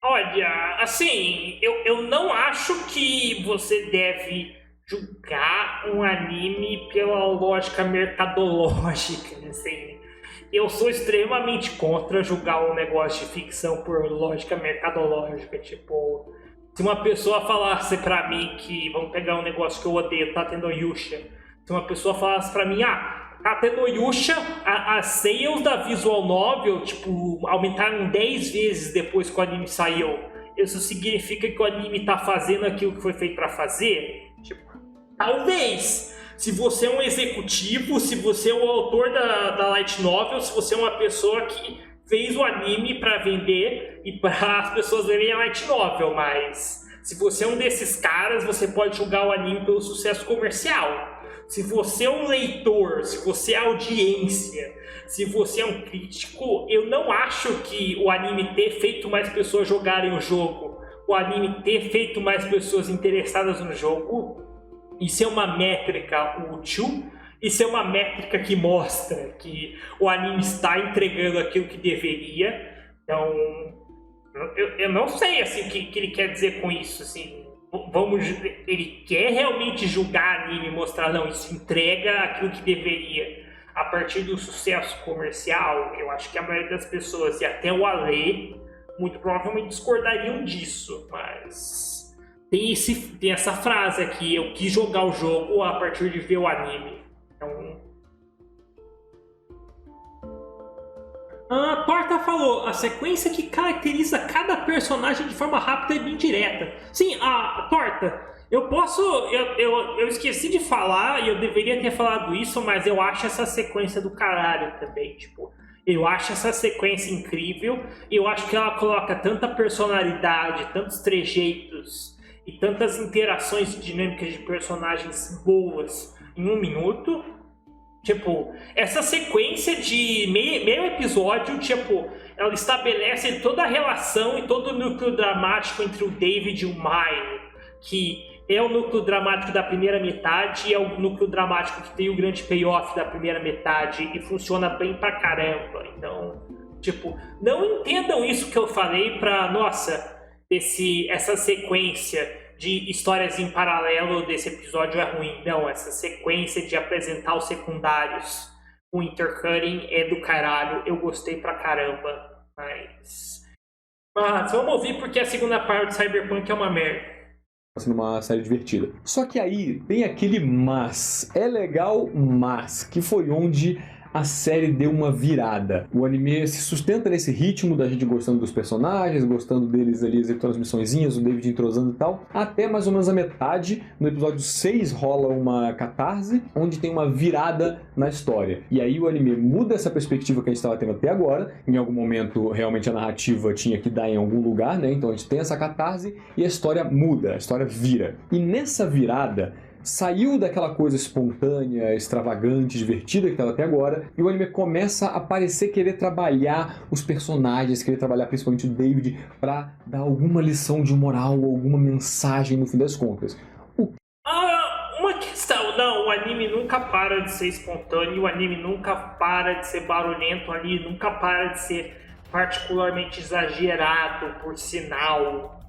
Olha, assim, eu não acho que você deve julgar um anime pela lógica mercadológica, assim. Eu sou extremamente contra julgar um negócio de ficção por lógica mercadológica. Tipo, se uma pessoa falasse pra mim que, vamos pegar um negócio que eu odeio, Tate no Yusha. Se uma pessoa falasse pra mim, Tate no Yusha, as sales da Visual Novel, tipo, aumentaram 10 vezes depois que o anime saiu. Isso significa que o anime tá fazendo aquilo que foi feito pra fazer? Tipo, talvez. Se você é um executivo, se você é o autor da Light Novel, se você é uma pessoa que fez o anime para vender e para as pessoas verem a Light Novel, mas se você é um desses caras, você pode julgar o anime pelo sucesso comercial. Se você é um leitor, se você é audiência, se você é um crítico, eu não acho que o anime ter feito mais pessoas jogarem o jogo, o anime ter feito mais pessoas interessadas no jogo, isso é uma métrica útil, isso é uma métrica que mostra que o anime está entregando aquilo que deveria. Então, eu não sei assim, o que ele quer dizer com isso. Assim, ele quer realmente julgar anime e mostrar, não, isso entrega aquilo que deveria. A partir do sucesso comercial, eu acho que a maioria das pessoas, e até o Ale, muito provavelmente discordariam disso, mas... Tem essa frase aqui, eu quis jogar o jogo a partir de ver o anime. Então... A Torta falou, a sequência que caracteriza cada personagem de forma rápida e bem direta. Sim, a Torta, eu esqueci de falar e eu deveria ter falado isso, mas eu acho essa sequência do caralho também, tipo... Eu acho essa sequência incrível, eu acho que ela coloca tanta personalidade, tantos trejeitos e tantas interações dinâmicas de personagens boas em 1 minuto. Tipo, essa sequência de meio episódio, tipo, ela estabelece toda a relação e todo o núcleo dramático entre o David e o Mai, que é o núcleo dramático da primeira metade e é o núcleo dramático que tem o grande payoff da primeira metade e funciona bem pra caramba. Então, tipo, não entendam isso que eu falei pra, nossa... essa sequência de histórias em paralelo desse episódio é ruim. Não, essa sequência de apresentar os secundários, o intercutting é do caralho. Eu gostei pra caramba, mas vamos ouvir porque a segunda parte de Cyberpunk é uma merda. Sendo uma série divertida. Só que aí tem aquele mas. É legal, mas. Que foi onde a série deu uma virada. O anime se sustenta nesse ritmo da gente gostando dos personagens, gostando deles ali executando as missõezinhas, o David entrosando e tal, até mais ou menos a metade. No episódio 6 rola uma catarse, onde tem uma virada na história. E aí o anime muda essa perspectiva que a gente estava tendo até agora. Em algum momento, realmente a narrativa tinha que dar em algum lugar, né? Então a gente tem essa catarse e a história muda, a história vira. E nessa virada, saiu daquela coisa espontânea, extravagante, divertida que estava até agora, e o anime começa a parecer querer trabalhar os personagens, querer trabalhar principalmente o David para dar alguma lição de moral, alguma mensagem no fim das contas. Uma questão, não, o anime nunca para de ser espontâneo, o anime nunca para de ser barulhento ali, nunca para de ser particularmente exagerado, por sinal.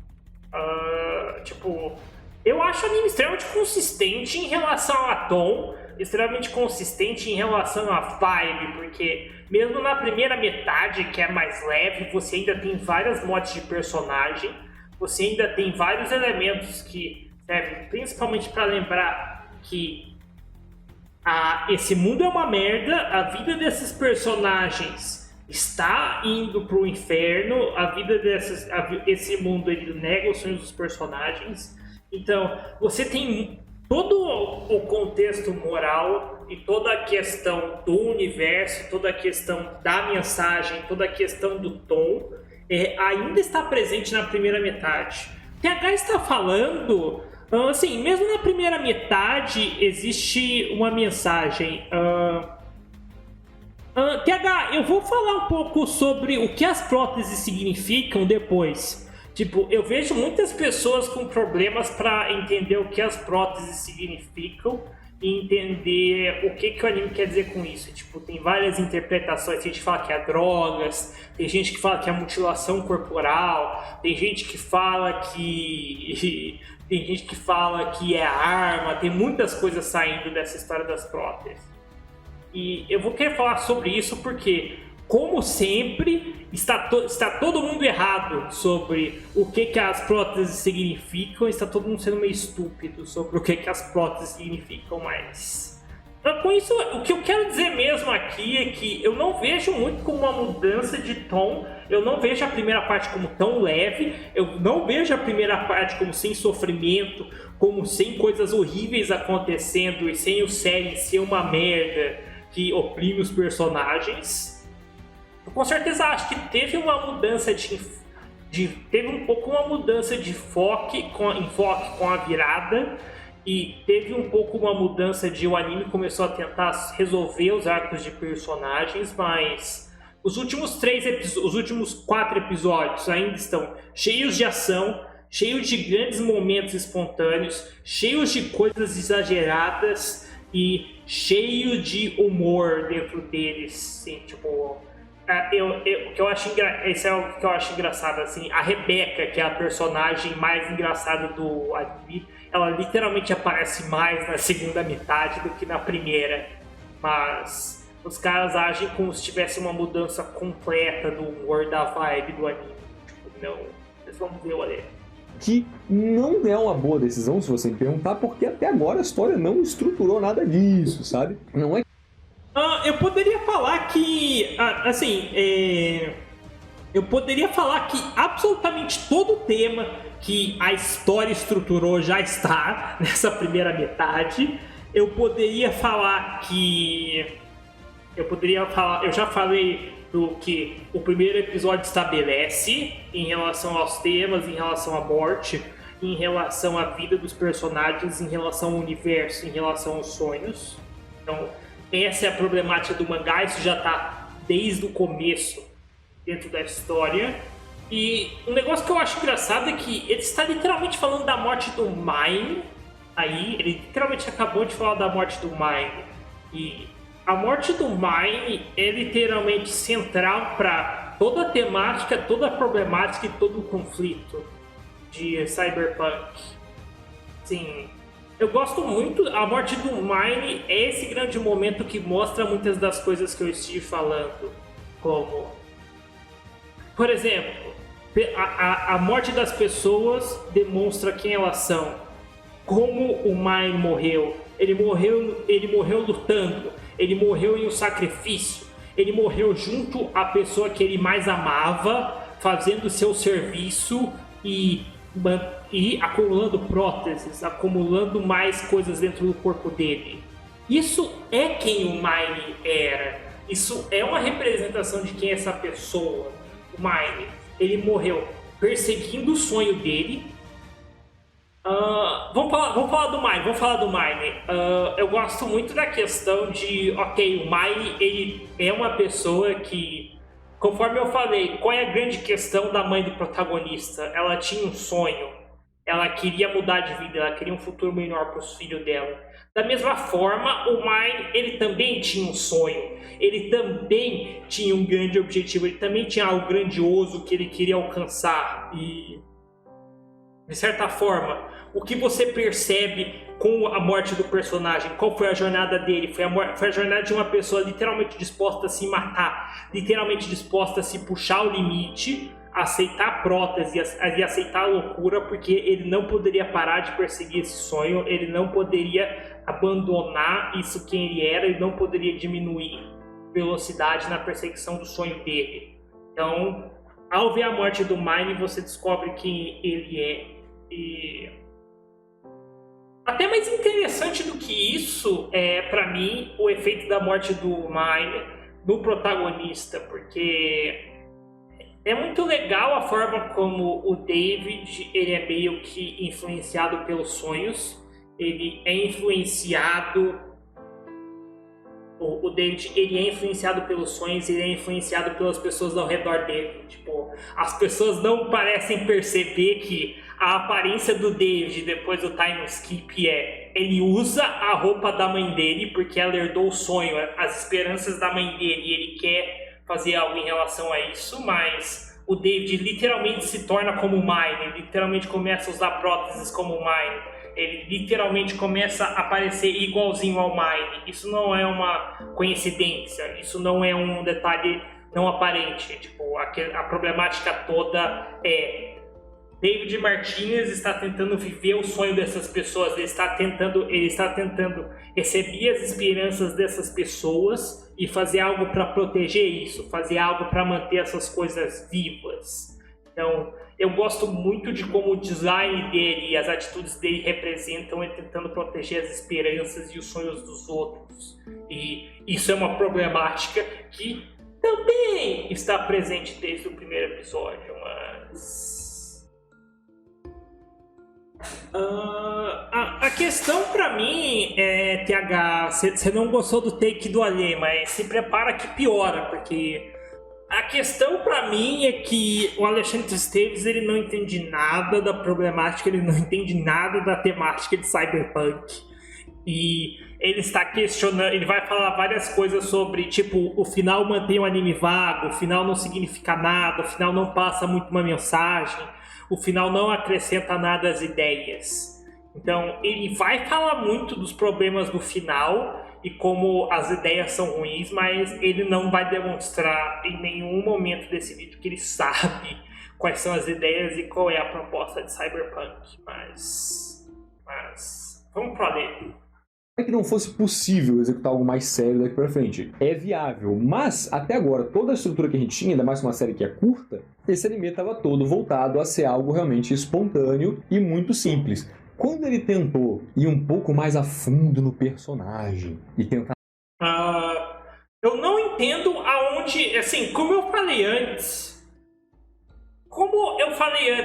Eu acho o anime extremamente consistente em relação a tom, extremamente consistente em relação a vibe, porque mesmo na primeira metade, que é mais leve, você ainda tem várias mods de personagem, você ainda tem vários elementos que servem principalmente para lembrar que esse mundo é uma merda, a vida desses personagens está indo pro inferno, esse mundo ele nega os sonhos dos personagens. Então, você tem todo o contexto moral e toda a questão do universo, toda a questão da mensagem, toda a questão do tom, ainda está presente na primeira metade. TH está falando, assim, mesmo na primeira metade existe uma mensagem. TH, eu vou falar um pouco sobre o que as próteses significam depois. Tipo, eu vejo muitas pessoas com problemas para entender o que as próteses significam e entender o que o anime quer dizer com isso. Tipo, tem várias interpretações. Tem gente que fala que é drogas, tem gente que fala que é mutilação corporal, tem gente que fala que é arma, tem muitas coisas saindo dessa história das próteses. E eu vou querer falar sobre isso porque, como sempre, está todo mundo errado sobre o que as próteses significam, está todo mundo sendo meio estúpido sobre o que as próteses significam, mas... Então, com isso, o que eu quero dizer mesmo aqui é que eu não vejo muito como uma mudança de tom, eu não vejo a primeira parte como tão leve, eu não vejo a primeira parte como sem sofrimento, como sem coisas horríveis acontecendo e sem o série ser uma merda que oprime os personagens. Eu com certeza acho que teve uma mudança teve um pouco uma mudança de enfoque com a virada, e teve um pouco uma mudança de o anime começou a tentar resolver os arcos de personagens, mas os últimos 4 episódios ainda estão cheios de ação, cheios de grandes momentos espontâneos, cheios de coisas exageradas e cheio de humor dentro deles, assim, tipo... esse é o que eu acho engraçado, assim, a Rebecca, que é a personagem mais engraçada do anime, ela literalmente aparece mais na segunda metade do que na primeira, mas os caras agem como se tivesse uma mudança completa do humor, da vibe do anime. Tipo, não, vocês vão ver, olha. Que não é uma boa decisão, se você me perguntar, porque até agora a história não estruturou nada disso, sabe? Não é. Eu poderia falar que, eu poderia falar que absolutamente todo o tema que a história estruturou já está nessa primeira metade. Eu já falei do que o primeiro episódio estabelece em relação aos temas, em relação à morte, em relação à vida dos personagens, em relação ao universo, em relação aos sonhos. Então, essa é a problemática do mangá, isso já está desde o começo dentro da história. E um negócio que eu acho engraçado é que ele está literalmente falando da morte do Mine. Ele literalmente acabou de falar da morte do Mine. E a morte do Mine é literalmente central para toda a temática, toda a problemática e todo o conflito de Cyberpunk. Sim, eu gosto muito. A morte do Mine é esse grande momento que mostra muitas das coisas que eu estive falando. Como, por exemplo, a morte das pessoas demonstra quem elas são. Como o Mine morreu. Ele morreu lutando. Ele morreu em um sacrifício. Ele morreu junto à pessoa que ele mais amava, fazendo seu serviço e acumulando próteses, acumulando mais coisas dentro do corpo dele. Isso é quem o Mine era. Isso é uma representação de quem é essa pessoa. O Mine, ele morreu perseguindo o sonho dele. Vamos falar do Mine. Eu gosto muito da questão de, o Mine, ele é uma pessoa que, conforme eu falei, qual é a grande questão da mãe do protagonista? Ela tinha um sonho, ela queria mudar de vida, ela queria um futuro melhor para os filhos dela. Da mesma forma, o Mine, ele também tinha um sonho, ele também tinha um grande objetivo, ele também tinha algo grandioso que ele queria alcançar. E, de certa forma, o que você percebe com a morte do personagem? Qual foi a jornada dele? Foi a jornada de uma pessoa literalmente disposta a se matar, literalmente disposta a se puxar ao limite, aceitar a prótese e aceitar a loucura, porque ele não poderia parar de perseguir esse sonho, ele não poderia abandonar isso quem ele era, ele não poderia diminuir velocidade na perseguição do sonho dele. Então, ao ver a morte do Mine, você descobre quem ele é. E até mais interessante do que isso é, para mim, o efeito da morte do Mine no protagonista, porque é muito legal a forma como o David ele é meio que influenciado pelos sonhos. Ele é influenciado... O David ele é influenciado pelos sonhos, ele é influenciado pelas pessoas ao redor dele. Tipo, as pessoas não parecem perceber que a aparência do David depois do time skip ele usa a roupa da mãe dele porque ela herdou o sonho, as esperanças da mãe dele, e ele quer fazer algo em relação a isso, mas o David literalmente se torna como o Mine, ele literalmente começa a usar próteses como o Mine. Ele literalmente começa a aparecer igualzinho ao Mine. Isso não é uma coincidência, isso não é um detalhe não aparente. Tipo, a problemática toda é David Martinez está tentando viver o sonho dessas pessoas, ele está tentando receber as esperanças dessas pessoas e fazer algo para proteger isso, fazer algo para manter essas coisas vivas. Então, eu gosto muito de como o design dele e as atitudes dele representam ele tentando proteger as esperanças e os sonhos dos outros. E isso é uma problemática que também está presente desde o primeiro episódio, mas... A questão pra mim é, TH, você não gostou do take do Alê, mas se prepara que piora, porque... A questão pra mim é que o Alexandre Esteves ele não entende nada da problemática, ele não entende nada da temática de Cyberpunk. E ele está questionando, ele vai falar várias coisas sobre, tipo, o final mantém o anime vago, o final não significa nada, o final não passa muito uma mensagem, o final não acrescenta nada às ideias. Então, ele vai falar muito dos problemas do final e como as ideias são ruins, mas ele não vai demonstrar em nenhum momento desse vídeo que ele sabe quais são as ideias e qual é a proposta de Cyberpunk. Mas vamos para dentro. É que não fosse possível executar algo mais sério daqui pra frente. É viável, mas até agora toda a estrutura que a gente tinha, ainda mais uma série que é curta, esse anime estava todo voltado a ser algo realmente espontâneo e muito simples. Quando ele tentou ir um pouco mais a fundo no personagem e tentar... eu não entendo aonde... Assim, como eu falei antes,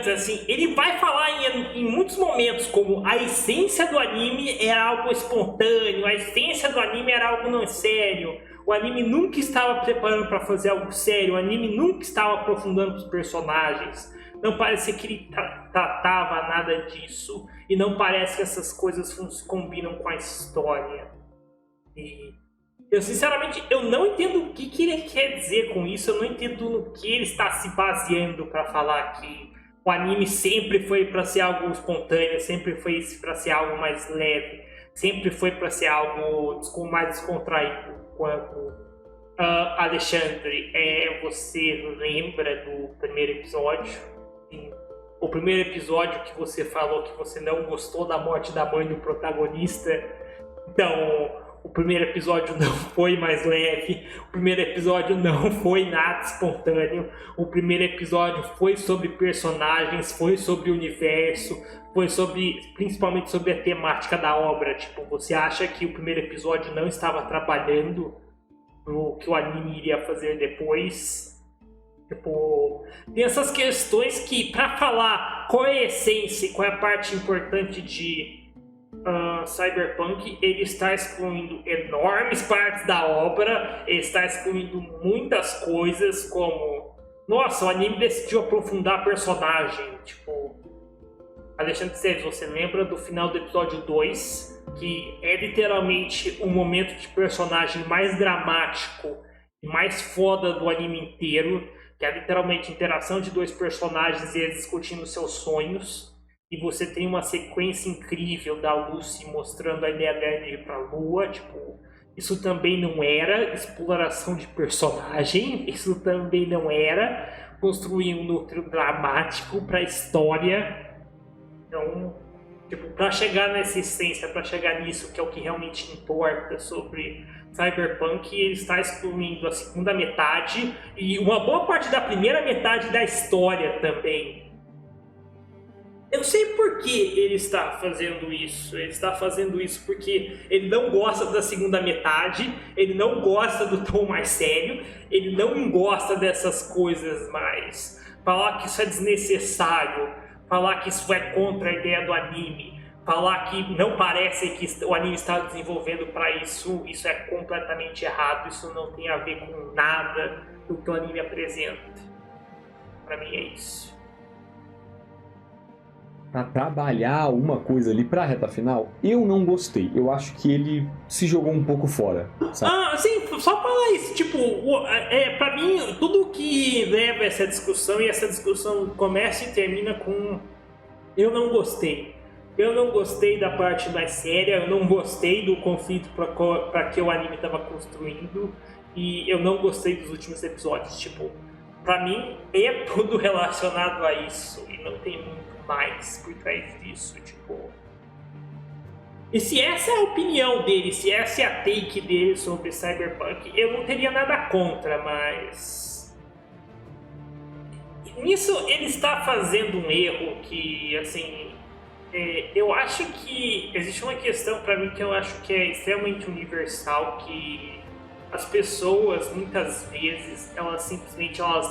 assim, ele vai falar em muitos momentos como a essência do anime era algo espontâneo, a essência do anime era algo não sério, o anime nunca estava preparando para fazer algo sério, o anime nunca estava aprofundando os personagens. Não parece que ele tratava nada disso e não parece que essas coisas combinam com a história. E eu sinceramente eu não entendo o que ele quer dizer com isso, eu não entendo no que ele está se baseando para falar que o anime sempre foi para ser algo espontâneo, sempre foi para ser algo mais leve, sempre foi para ser algo mais descontraído. Quando Alexandre, você lembra do primeiro episódio? O primeiro episódio que você falou que você não gostou da morte da mãe do protagonista. Então, o primeiro episódio não foi mais leve, o primeiro episódio não foi nada espontâneo, o primeiro episódio foi sobre personagens, foi sobre o universo, foi principalmente sobre a temática da obra. Tipo, você acha que o primeiro episódio não estava trabalhando no que o anime iria fazer depois? Tipo, tem essas questões que, pra falar qual é a essência e qual é a parte importante de Cyberpunk, ele está excluindo enormes partes da obra, ele está excluindo muitas coisas, como... Nossa, o anime decidiu aprofundar a personagem. Tipo, Alexandre Esteves, você lembra do final do episódio 2, que é literalmente o momento de personagem mais dramático e mais foda do anime inteiro, que é literalmente a interação de dois personagens e eles discutindo seus sonhos, e você tem uma sequência incrível da Lucy mostrando a ideia dela de ir pra Lua. Tipo, isso também não era exploração de personagem, isso também não era construir um núcleo dramático pra história. Então, tipo, pra chegar nessa essência, pra chegar nisso, que é o que realmente importa sobre Cyberpunk, ele está excluindo a segunda metade e uma boa parte da primeira metade da história também. Eu sei por que ele está fazendo isso. Ele está fazendo isso porque ele não gosta da segunda metade, ele não gosta do tom mais sério, ele não gosta dessas coisas mais. Falar que isso é desnecessário, falar que isso vai contra a ideia do anime, falar que não parece que o anime está desenvolvendo para isso, isso é completamente errado, isso não tem a ver com nada do que o anime apresenta. Para mim é isso. Pra trabalhar uma coisa ali pra reta final, eu não gostei. Eu acho que ele se jogou um pouco fora, sabe? Sim, só falar isso, tipo, pra mim, tudo que leva essa discussão, e essa discussão começa e termina com eu não gostei. Eu não gostei da parte mais séria, eu não gostei do conflito pra que o anime estava construindo, e eu não gostei dos últimos episódios, tipo, pra mim é tudo relacionado a isso, e não tem muito mais por trás disso, tipo. E se essa é a opinião dele, se essa é a take dele sobre Cyberpunk, eu não teria nada contra, mas nisso ele está fazendo um erro que, assim, eu acho que existe uma questão pra mim que eu acho que é extremamente universal, que as pessoas, muitas vezes, elas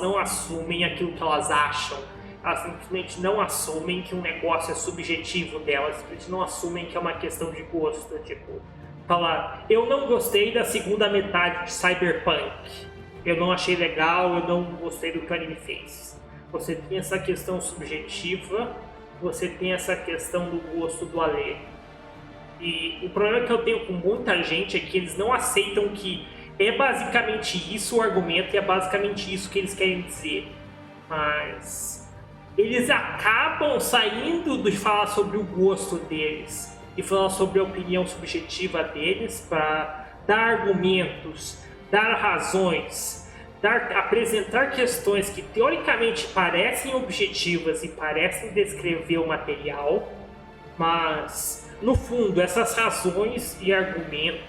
não assumem aquilo que elas acham. Elas simplesmente não assumem que um negócio é subjetivo delas, simplesmente não assumem que é uma questão de gosto. Tipo, falar, eu não gostei da segunda metade de Cyberpunk, eu não achei legal, eu não gostei do que o anime fez. Você tem essa questão subjetiva, você tem essa questão do gosto do alê. E o problema que eu tenho com muita gente é que eles não aceitam que é basicamente isso o argumento e é basicamente isso que eles querem dizer. Mas eles acabam saindo de falar sobre o gosto deles e falar sobre a opinião subjetiva deles para dar argumentos, dar razões, apresentar questões que teoricamente parecem objetivas e parecem descrever o material, mas no fundo essas razões e argumentos,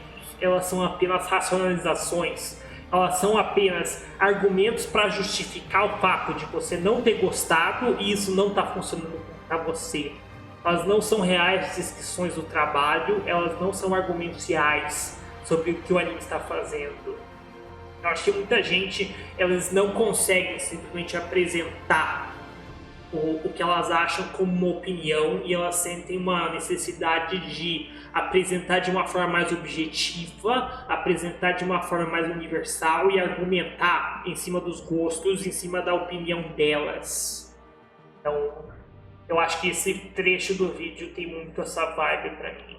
elas são apenas racionalizações. Elas são apenas argumentos para justificar o fato de você não ter gostado e isso não está funcionando para você. Elas não são reais descrições do trabalho, elas não são argumentos reais sobre o que o anime está fazendo. Eu acho que muita gente, elas não conseguem simplesmente apresentar o que elas acham como uma opinião e elas sentem uma necessidade de apresentar de uma forma mais objetiva, apresentar de uma forma mais universal e argumentar em cima dos gostos, em cima da opinião delas. Então, eu acho que esse trecho do vídeo tem muito essa vibe pra mim.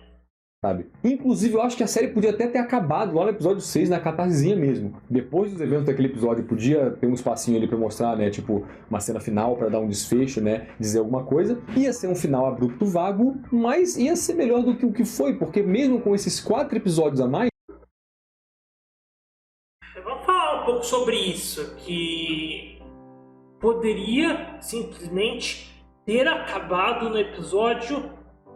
Sabe? Inclusive, eu acho que a série podia até ter acabado lá no episódio 6, na catarsezinha mesmo. Depois dos eventos daquele episódio, podia ter um espacinho ali pra mostrar, né? Tipo, uma cena final pra dar um desfecho, né? Dizer alguma coisa. Ia ser um final abrupto, vago, mas ia ser melhor do que o que foi, porque mesmo com esses 4 episódios a mais... Vamos falar um pouco sobre isso, que poderia simplesmente ter acabado no episódio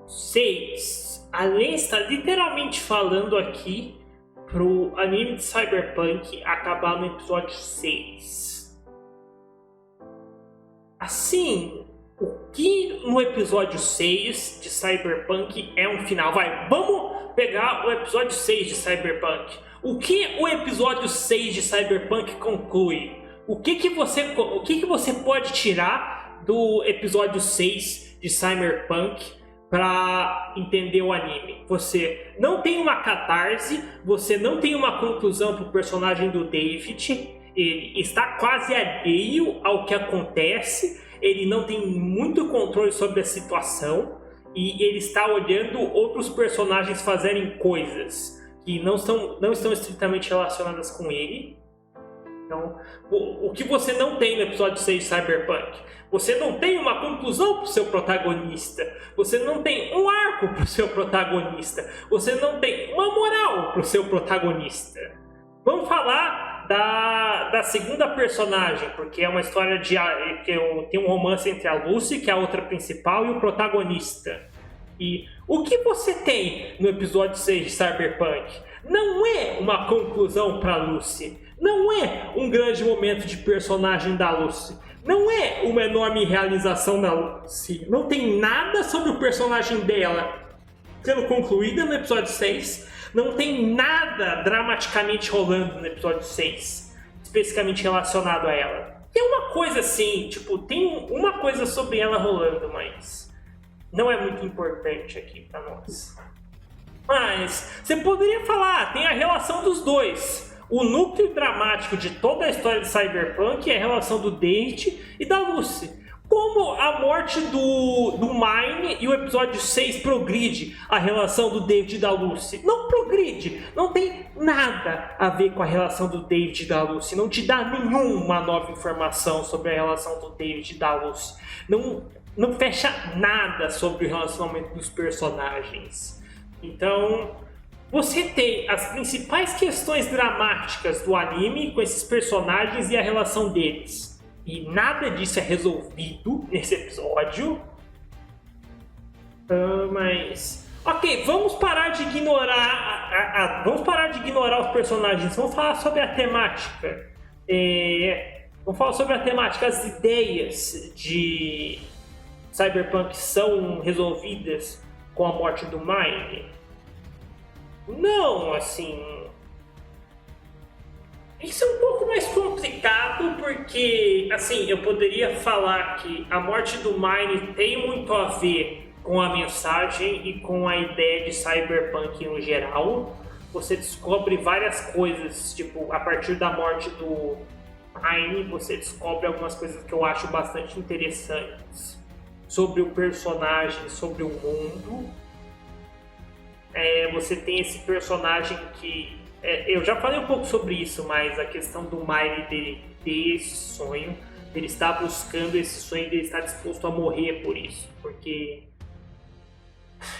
6. A Len está literalmente falando aqui pro anime de Cyberpunk acabar no episódio 6. Assim, o que no episódio 6 de Cyberpunk é um final? Vamos pegar o episódio 6 de Cyberpunk. O que o episódio 6 de Cyberpunk conclui? O que você pode tirar do episódio 6 de Cyberpunk para entender o anime? Você não tem uma catarse, você não tem uma conclusão pro personagem do David, ele está quase alheio ao que acontece, ele não tem muito controle sobre a situação e ele está olhando outros personagens fazerem coisas que não estão estritamente relacionadas com ele. Então, o que você não tem no episódio 6 de Cyberpunk? Você não tem uma conclusão pro seu protagonista. Você não tem um arco pro seu protagonista. Você não tem uma moral pro seu protagonista. Vamos falar da segunda personagem, porque é uma história que tem um romance entre a Lucy, que é a outra principal, e o protagonista. E o que você tem no episódio 6 de Cyberpunk? Não é uma conclusão para Lucy, não é um grande momento de personagem da Lucy, não é uma enorme realização da Lucy, não tem nada sobre o personagem dela sendo concluída no episódio 6, não tem nada dramaticamente rolando no episódio 6, especificamente relacionado a ela. Tem uma coisa assim, tipo, tem uma coisa sobre ela rolando, mas não é muito importante aqui pra nós. Mas você poderia falar, tem a relação dos dois. O núcleo dramático de toda a história de Cyberpunk é a relação do David e da Lucy. Como a morte do Mine e o episódio 6 progride a relação do David e da Lucy? Não progride, não tem nada a ver com a relação do David e da Lucy, não te dá nenhuma nova informação sobre a relação do David e da Lucy, não fecha nada sobre o relacionamento dos personagens. Então, você tem as principais questões dramáticas do anime com esses personagens e a relação deles. E nada disso é resolvido nesse episódio. Mas... ok, vamos parar de ignorar... vamos parar de ignorar os personagens. Vamos falar sobre a temática. Vamos falar sobre a temática. As ideias de Cyberpunk são resolvidas com a morte do Mine? Não, assim... isso é um pouco mais complicado porque, assim, eu poderia falar que a morte do Mine tem muito a ver com a mensagem e com a ideia de Cyberpunk no geral. Você descobre várias coisas, tipo, a partir da morte do Mine, você descobre algumas coisas que eu acho bastante interessantes sobre o personagem, sobre o mundo. Você tem esse personagem que... eu já falei um pouco sobre isso, mas a questão do Mine dele ter esse sonho, ele está buscando esse sonho, ele está disposto a morrer por isso, porque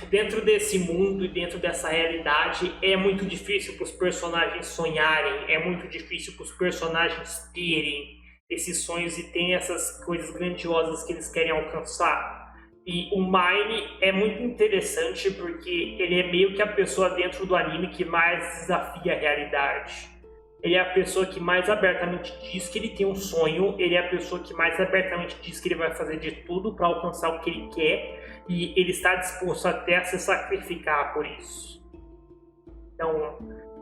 dentro desse mundo e dentro dessa realidade é muito difícil para os personagens sonharem, é muito difícil para os personagens terem esses sonhos e terem essas coisas grandiosas que eles querem alcançar. E o Mine é muito interessante porque ele é meio que a pessoa dentro do anime que mais desafia a realidade. Ele é a pessoa que mais abertamente diz que ele tem um sonho, ele é a pessoa que mais abertamente diz que ele vai fazer de tudo para alcançar o que ele quer e ele está disposto até a se sacrificar por isso. Então,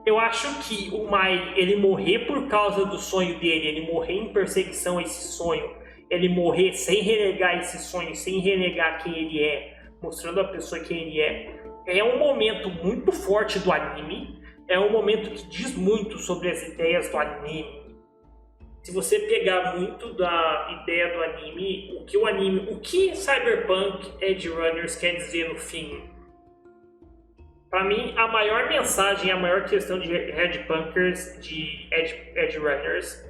eu acho que o Mine, ele morrer por causa do sonho dele, ele morrer em perseguição a esse sonho, ele morrer sem renegar esse sonho, sem renegar quem ele é, mostrando a pessoa quem ele é um momento muito forte do anime, é um momento que diz muito sobre as ideias do anime. Se você pegar muito da ideia do anime, o que Cyberpunk Edge Runners quer dizer no fim? Para mim, a maior mensagem, a maior questão de Edge Punkers, de Edge Runners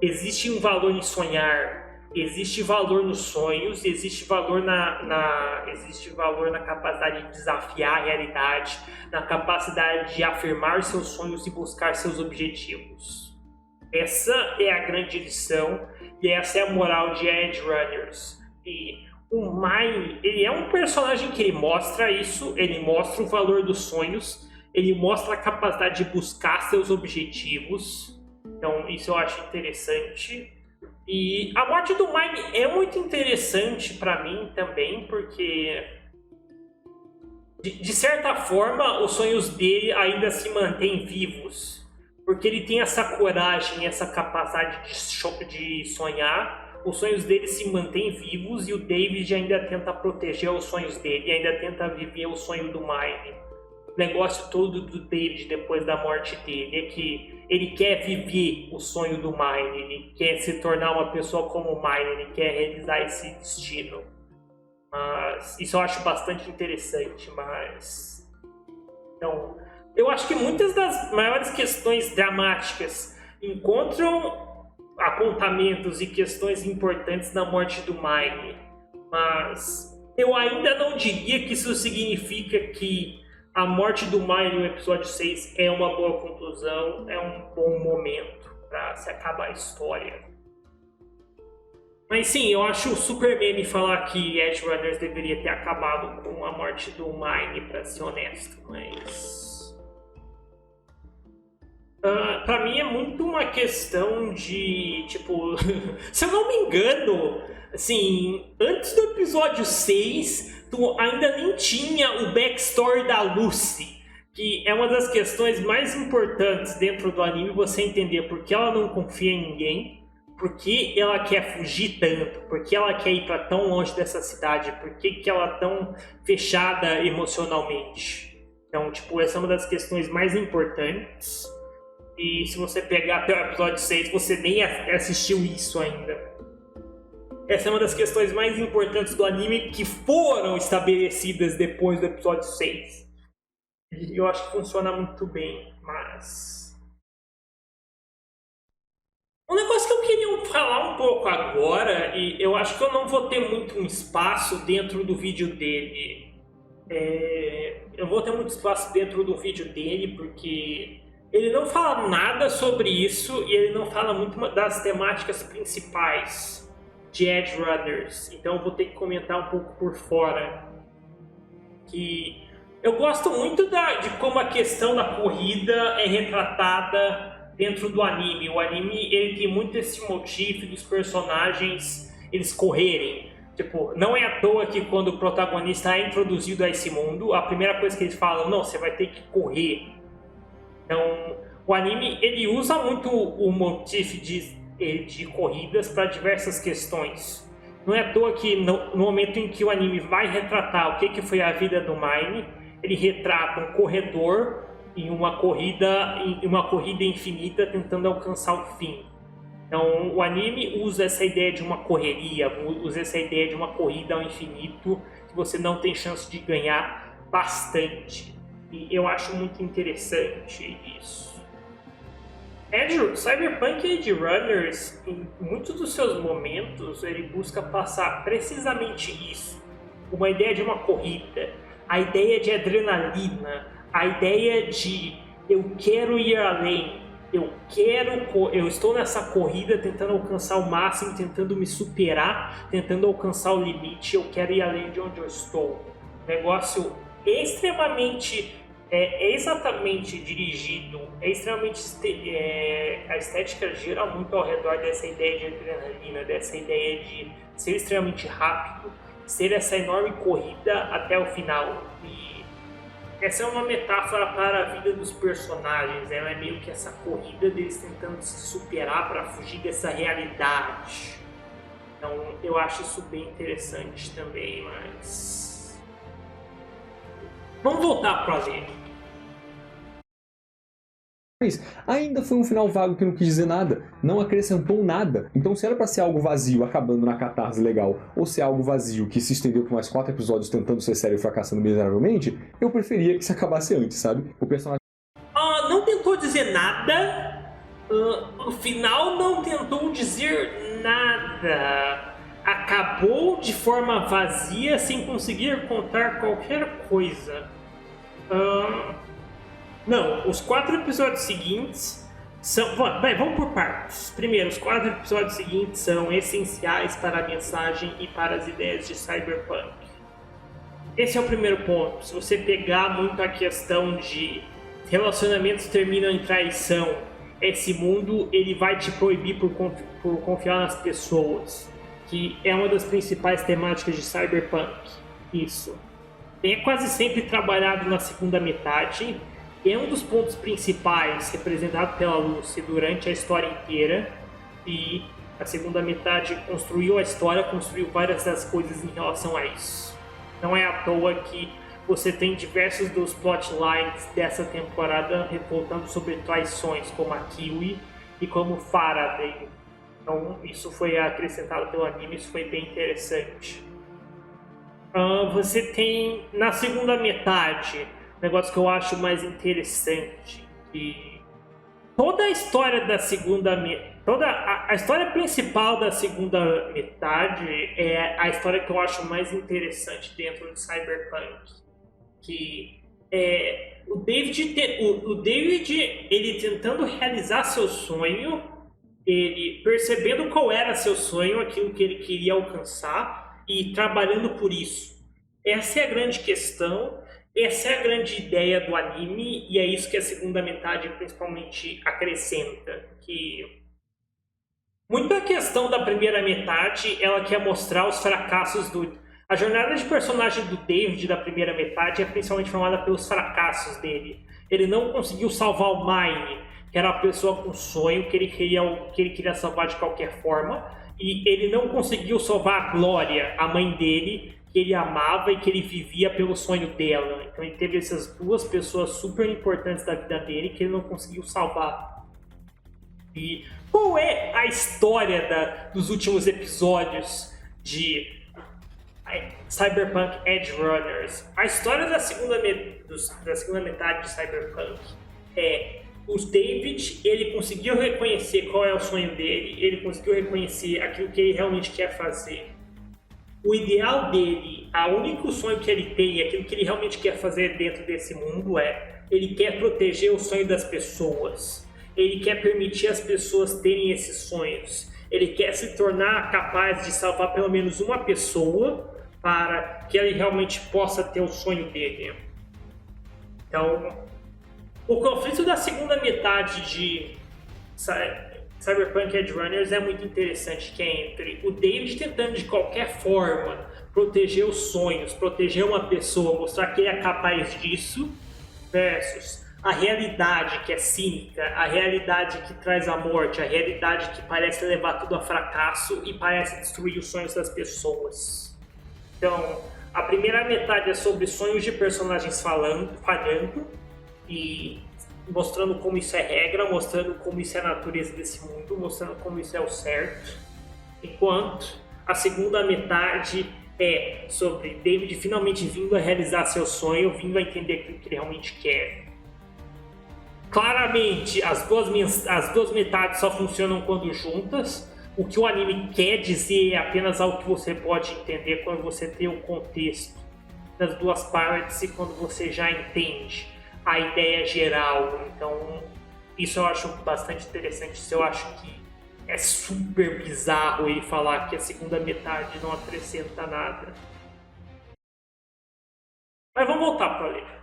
existe um valor em sonhar, existe valor nos sonhos, existe valor na capacidade de desafiar a realidade, na capacidade de afirmar seus sonhos e buscar seus objetivos. Essa é a grande lição e essa é a moral de Edge Runners. E o Mine, ele é um personagem que ele mostra isso, ele mostra o valor dos sonhos, ele mostra a capacidade de buscar seus objetivos. Então isso eu acho interessante. E a morte do Mine é muito interessante para mim também, porque de certa forma os sonhos dele ainda se mantêm vivos, porque ele tem essa coragem, essa capacidade de sonhar. Os sonhos dele se mantêm vivos e o David ainda tenta proteger os sonhos dele, ainda tenta viver o sonho do Mine. O negócio todo do David depois da morte dele é que ele quer viver o sonho do Mine, ele quer se tornar uma pessoa como o Mine, ele quer realizar esse destino. Mas isso eu acho bastante interessante, então, eu acho que muitas das maiores questões dramáticas encontram apontamentos e questões importantes na morte do Mine, mas eu ainda não diria que isso significa que A morte do Mine no episódio 6 é uma boa conclusão, é um bom momento para se acabar a história. Mas sim, eu acho super meme falar que Edge Runners deveria ter acabado com a morte do Mine, pra ser honesto, mas... pra mim é muito uma questão de, tipo... se eu não me engano, assim, antes do episódio 6, tu ainda nem tinha o backstory da Lucy, que é uma das questões mais importantes dentro do anime, você entender por que ela não confia em ninguém, por que ela quer fugir tanto, por que ela quer ir para tão longe dessa cidade, por que ela é tão fechada emocionalmente. Então, tipo, essa é uma das questões mais importantes. E se você pegar até o episódio 6, você nem assistiu isso ainda. Essa é uma das questões mais importantes do anime que foram estabelecidas depois do episódio 6. E eu acho que funciona muito bem, mas... Um negócio que eu queria falar um pouco agora, e eu acho que eu não vou ter muito um espaço dentro do vídeo dele. Eu vou ter muito espaço dentro do vídeo dele, porque ele não fala nada sobre isso e ele não fala muito das temáticas principais de Edge Runners. Então eu vou ter que comentar um pouco por fora. Que eu gosto muito de como a questão da corrida é retratada dentro do anime. O anime ele tem muito esse motivo dos personagens eles correrem. Tipo, não é à toa que quando o protagonista é introduzido a esse mundo, a primeira coisa que eles falam, não, você vai ter que correr. Então, o anime ele usa muito o motivo de corridas para diversas questões. Não é à toa que no momento em que o anime vai retratar o que foi a vida do Mine, ele retrata um corredor em uma corrida infinita tentando alcançar o fim. Então o anime usa essa ideia de uma correria, usa essa ideia de uma corrida ao infinito que você não tem chance de ganhar bastante. E eu acho muito interessante isso. Cyberpunk Edge Runners, em muitos dos seus momentos, ele busca passar precisamente isso. Uma ideia de uma corrida, a ideia de adrenalina, a ideia de eu quero ir além, eu estou nessa corrida tentando alcançar o máximo, tentando me superar, tentando alcançar o limite, eu quero ir além de onde eu estou. Negócio extremamente, exatamente dirigido, a estética gira muito ao redor dessa ideia de adrenalina, dessa ideia de ser extremamente rápido, ser essa enorme corrida até o final. E essa é uma metáfora para a vida dos personagens, ela é meio que essa corrida deles tentando se superar para fugir dessa realidade. Então eu acho isso bem interessante também, mas... Vamos voltar para ler. Mas ainda foi um final vago que não quis dizer nada, não acrescentou nada. Então se era pra ser algo vazio acabando na catarse legal, ou se é algo vazio que se estendeu por mais 4 episódios tentando ser sério e fracassando miseravelmente, eu preferia que se acabasse antes, sabe? O personagem... não tentou dizer nada, o final não tentou dizer nada. Acabou de forma vazia, sem conseguir contar qualquer coisa. Não, os 4 episódios seguintes são... Vamos por partes. Primeiro, os 4 episódios seguintes são essenciais para a mensagem e para as ideias de Cyberpunk. Esse é o primeiro ponto. Se você pegar muito a questão de relacionamentos terminam em traição, esse mundo ele vai te proibir por confiar nas pessoas, que é uma das principais temáticas de Cyberpunk. Isso. É quase sempre trabalhado na segunda metade. É um dos pontos principais representado pela Lucy durante a história inteira, e a segunda metade construiu a história, construiu várias das coisas em relação a isso. Não é à toa que você tem diversos dos plotlines dessa temporada revoltando sobre traições, como a Kiwi e como Faraday. Então isso foi acrescentado pelo anime, isso foi bem interessante. Você tem na segunda metade negócio que eu acho mais interessante, que toda a história da segunda a história principal da segunda metade é a história que eu acho mais interessante dentro de Cyberpunk, que o David, ele tentando realizar seu sonho, ele percebendo qual era seu sonho, aquilo que ele queria alcançar e trabalhando por isso. Essa é a grande questão, essa é a grande ideia do anime e é isso que a segunda metade principalmente acrescenta, que muita questão da primeira metade, ela quer mostrar os fracassos A jornada de personagem do David da primeira metade é principalmente formada pelos fracassos dele. Ele não conseguiu salvar o Mine, que era uma pessoa com sonho que ele queria salvar de qualquer forma, e ele não conseguiu salvar a Glória, a mãe dele, que ele amava e que ele vivia pelo sonho dela. Então ele teve essas duas pessoas super importantes da vida dele que ele não conseguiu salvar. E qual é a história dos últimos episódios de Cyberpunk Edge Runners? A história da segunda metade de Cyberpunk é o David, ele conseguiu reconhecer qual é o sonho dele, ele conseguiu reconhecer aquilo que ele realmente quer fazer. O ideal dele, o único sonho que ele tem, aquilo que ele realmente quer fazer dentro desse mundo ele quer proteger o sonho das pessoas. Ele quer permitir as pessoas terem esses sonhos. Ele quer se tornar capaz de salvar pelo menos uma pessoa para que ele realmente possa ter o sonho dele. Então, o conflito da segunda metade de Cyberpunk Edge Runners é muito interessante, que é entre o David tentando de qualquer forma proteger os sonhos, proteger uma pessoa, mostrar que ele é capaz disso, versus a realidade que é cínica, a realidade que traz a morte, a realidade que parece levar tudo a fracasso e parece destruir os sonhos das pessoas. Então, a primeira metade é sobre sonhos de personagens falhando e mostrando como isso é regra, mostrando como isso é a natureza desse mundo, mostrando como isso é o certo. Enquanto a segunda metade é sobre David finalmente vindo a realizar seu sonho, vindo a entender aquilo que ele realmente quer. Claramente, as duas metades só funcionam quando juntas. O que o anime quer dizer é apenas algo que você pode entender quando você tem o contexto das duas partes e quando você já entende a ideia geral. Então, isso eu acho bastante interessante. Isso eu acho que é super bizarro ele falar que a segunda metade não acrescenta nada. Mas vamos voltar para ler.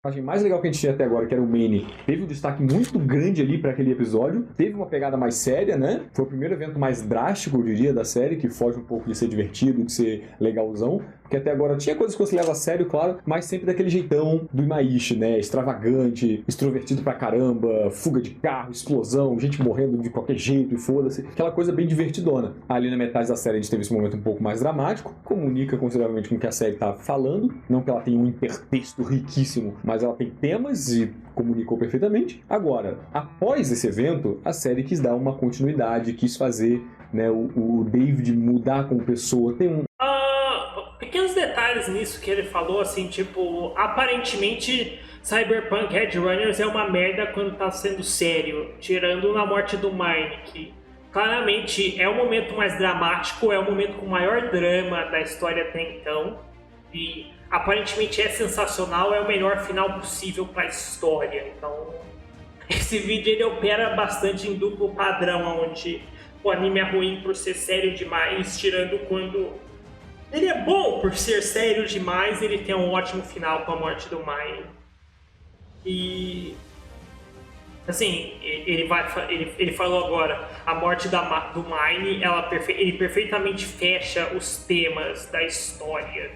A imagem mais legal que a gente tinha até agora, que era o Manny, teve um destaque muito grande ali para aquele episódio. Teve uma pegada mais séria, né? Foi o primeiro evento mais drástico, eu diria, da série, que foge um pouco de ser divertido, de ser legalzão. Porque até agora tinha coisas que você leva a sério, claro, mas sempre daquele jeitão do Imaishi, né? Extravagante, extrovertido pra caramba, fuga de carro, explosão, gente morrendo de qualquer jeito e foda-se. Aquela coisa bem divertidona. Ali na metade da série a gente teve esse momento um pouco mais dramático, comunica consideravelmente com o que a série tá falando. Não que ela tenha um hipertexto riquíssimo, mas ela tem temas e comunicou perfeitamente. Agora, após esse evento, a série quis dar uma continuidade, quis fazer, né, o David mudar como pessoa. Tem pequenos detalhes nisso que ele falou, assim, tipo, aparentemente Cyberpunk Edge Runners é uma merda quando tá sendo sério, tirando na morte do Mine, que claramente é o momento mais dramático, é o momento com maior drama da história até então, e aparentemente é sensacional, é o melhor final possível para a história. Então, esse vídeo ele opera bastante em duplo padrão, onde o anime é ruim por ser sério demais, tirando quando ele é bom por ser sério demais, ele tem um ótimo final com a morte do Mine. E assim, ele falou agora, a morte do Mine, ele perfeitamente fecha os temas da história.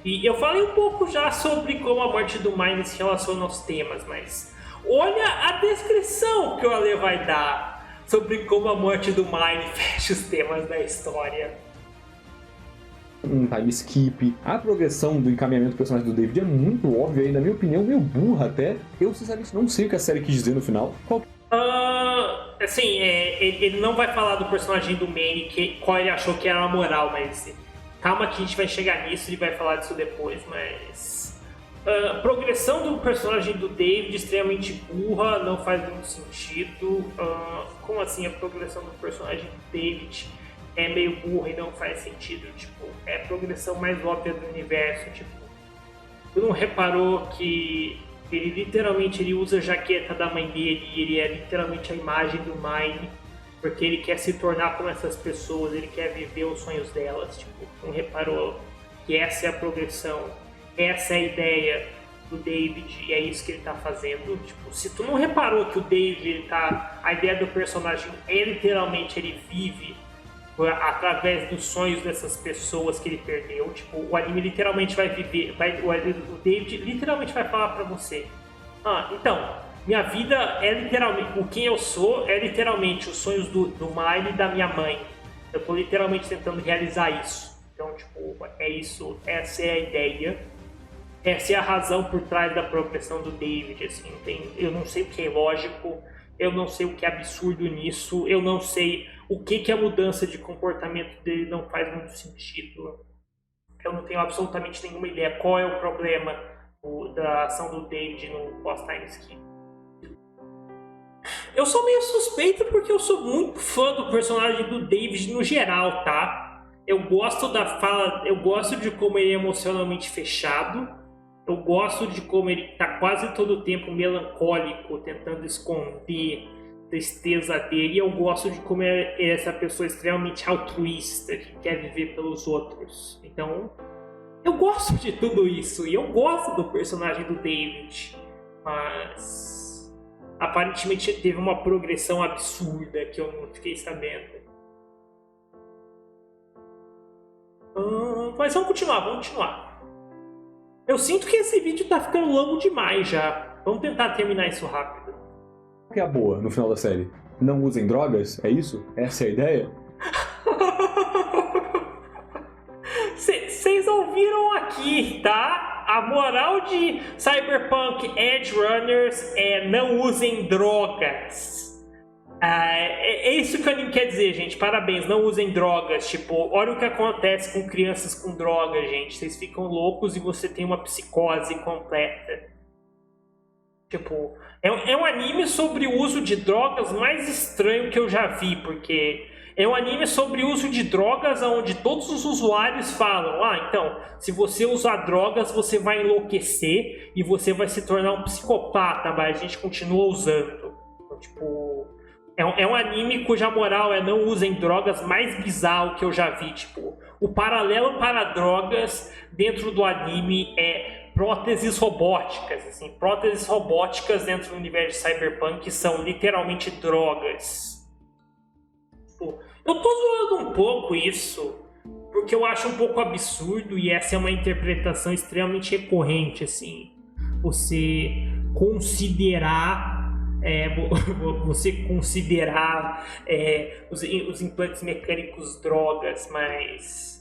E eu falei um pouco já sobre como a morte do Mine se relaciona aos temas, mas olha a descrição que o Ale vai dar sobre como a morte do Mine fecha os temas da história. Um time skip, a progressão do encaminhamento do personagem do David é muito óbvia e, na minha opinião, meio burra até. Eu, sinceramente, não sei o que a série quis dizer no final. Assim, ele não vai falar do personagem do Manny, qual ele achou que era a moral, mas calma que a gente vai chegar nisso, ele vai falar disso depois, mas a progressão do personagem do David extremamente burra, não faz muito sentido. Como assim a progressão do personagem do David é meio burra e não faz sentido? Tipo, é a progressão mais óbvia do universo, tipo, Tu não reparou que ele literalmente ele usa a jaqueta da mãe dele e ele é literalmente a imagem do Mine, porque ele quer se tornar como essas pessoas, ele quer viver os sonhos delas. Tipo, não reparou que essa é a progressão, essa é a ideia do David e é isso que ele tá fazendo? Tipo, se tu não reparou que o David, ele tá... a ideia do personagem é literalmente ele vive através dos sonhos dessas pessoas que ele perdeu. Tipo, o anime literalmente vai viver, o David literalmente vai falar pra você: então, minha vida é literalmente, o quem eu sou é literalmente os sonhos do Mine e da minha mãe. Eu tô literalmente tentando realizar isso. Então, tipo, é isso, essa é a ideia, essa é a razão por trás da progressão do David, assim. Eu não sei o que é lógico, eu não sei o que é absurdo nisso, eu não sei o que a mudança de comportamento dele não faz muito sentido. Eu não tenho absolutamente nenhuma ideia qual é o problema da ação do David no pós-time skip. Eu sou meio suspeito porque eu sou muito fã do personagem do David no geral, tá? Eu gosto da fala, eu gosto de como ele é emocionalmente fechado, eu gosto de como ele tá quase todo o tempo melancólico, tentando esconder a tristeza dele, e eu gosto de como é essa pessoa extremamente altruísta, que quer viver pelos outros. Então, eu gosto de tudo isso, e eu gosto do personagem do David, mas aparentemente teve uma progressão absurda que eu não fiquei sabendo. Mas vamos continuar. Eu sinto que esse vídeo tá ficando longo demais já. Vamos tentar terminar isso rápido. Qual que é a boa no final da série? Não usem drogas? É isso? Essa é a ideia? Vocês ouviram aqui, tá? A moral de Cyberpunk Edge Runners é não usem drogas. É isso que o anime quer dizer, gente. Parabéns, não usem drogas. Tipo, olha o que acontece com crianças com drogas, gente. Vocês ficam loucos e você tem uma psicose completa. Tipo, é um anime sobre o uso de drogas mais estranho que eu já vi, porque é um anime sobre o uso de drogas onde todos os usuários falam: então, se você usar drogas, você vai enlouquecer e você vai se tornar um psicopata, mas a gente continua usando. Então, tipo, é um anime cuja moral é não usem drogas mais bizarro que eu já vi. Tipo, o paralelo para drogas dentro do anime é próteses robóticas, assim. Próteses robóticas dentro do universo de Cyberpunk são literalmente drogas. Tipo, eu tô zoando um pouco isso, porque eu acho um pouco absurdo e essa é uma interpretação extremamente recorrente, assim. Você considerar os implantes mecânicos drogas, mas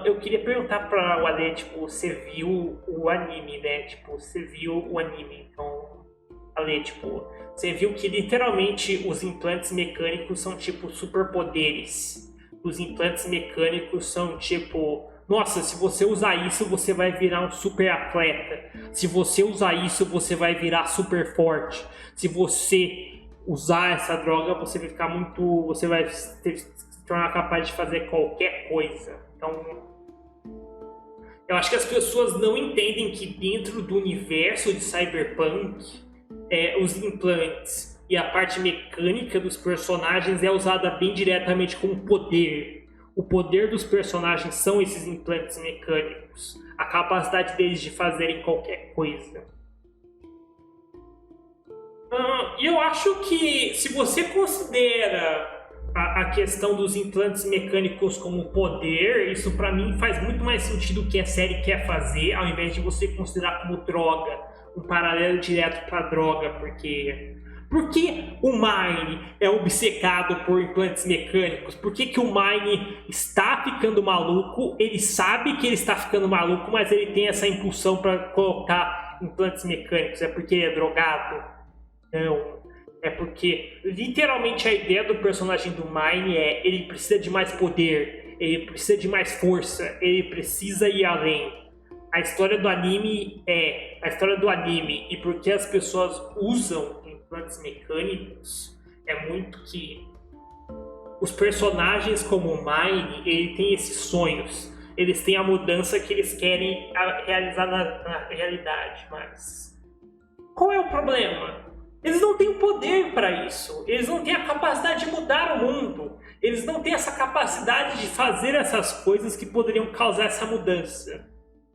eu queria perguntar para o Ale, tipo, você viu o anime, né? Tipo, você viu o anime, então, Ale, tipo, você viu que literalmente os implantes mecânicos são tipo superpoderes. Os implantes mecânicos são tipo: nossa, se você usar isso, você vai virar um super atleta. Se você usar isso, você vai virar super forte. Se você usar essa droga, você vai ficar muito... você vai se tornar capaz de fazer qualquer coisa. Então, eu acho que as pessoas não entendem que dentro do universo de Cyberpunk, os implantes e a parte mecânica dos personagens é usada bem diretamente como poder. O poder dos personagens são esses implantes mecânicos, a capacidade deles de fazerem qualquer coisa. E eu acho que se você considera a questão dos implantes mecânicos como poder, isso pra mim faz muito mais sentido o que a série quer fazer, ao invés de você considerar como droga, um paralelo direto pra droga, porque... Por que o Mine é obcecado por implantes mecânicos? Por que o Mine está ficando maluco? Ele sabe que ele está ficando maluco, mas ele tem essa impulsão para colocar implantes mecânicos. É porque ele é drogado? Não. É porque literalmente a ideia do personagem do Mine é: ele precisa de mais poder, ele precisa de mais força, ele precisa ir além. A história do anime e porque as pessoas usam implantes mecânicos é muito que os personagens como o Mine, ele tem esses sonhos. eles têm a mudança que eles querem realizar na realidade, mas qual é o problema? Eles não têm o poder para isso, eles não têm a capacidade de mudar o mundo, eles não têm essa capacidade de fazer essas coisas que poderiam causar essa mudança.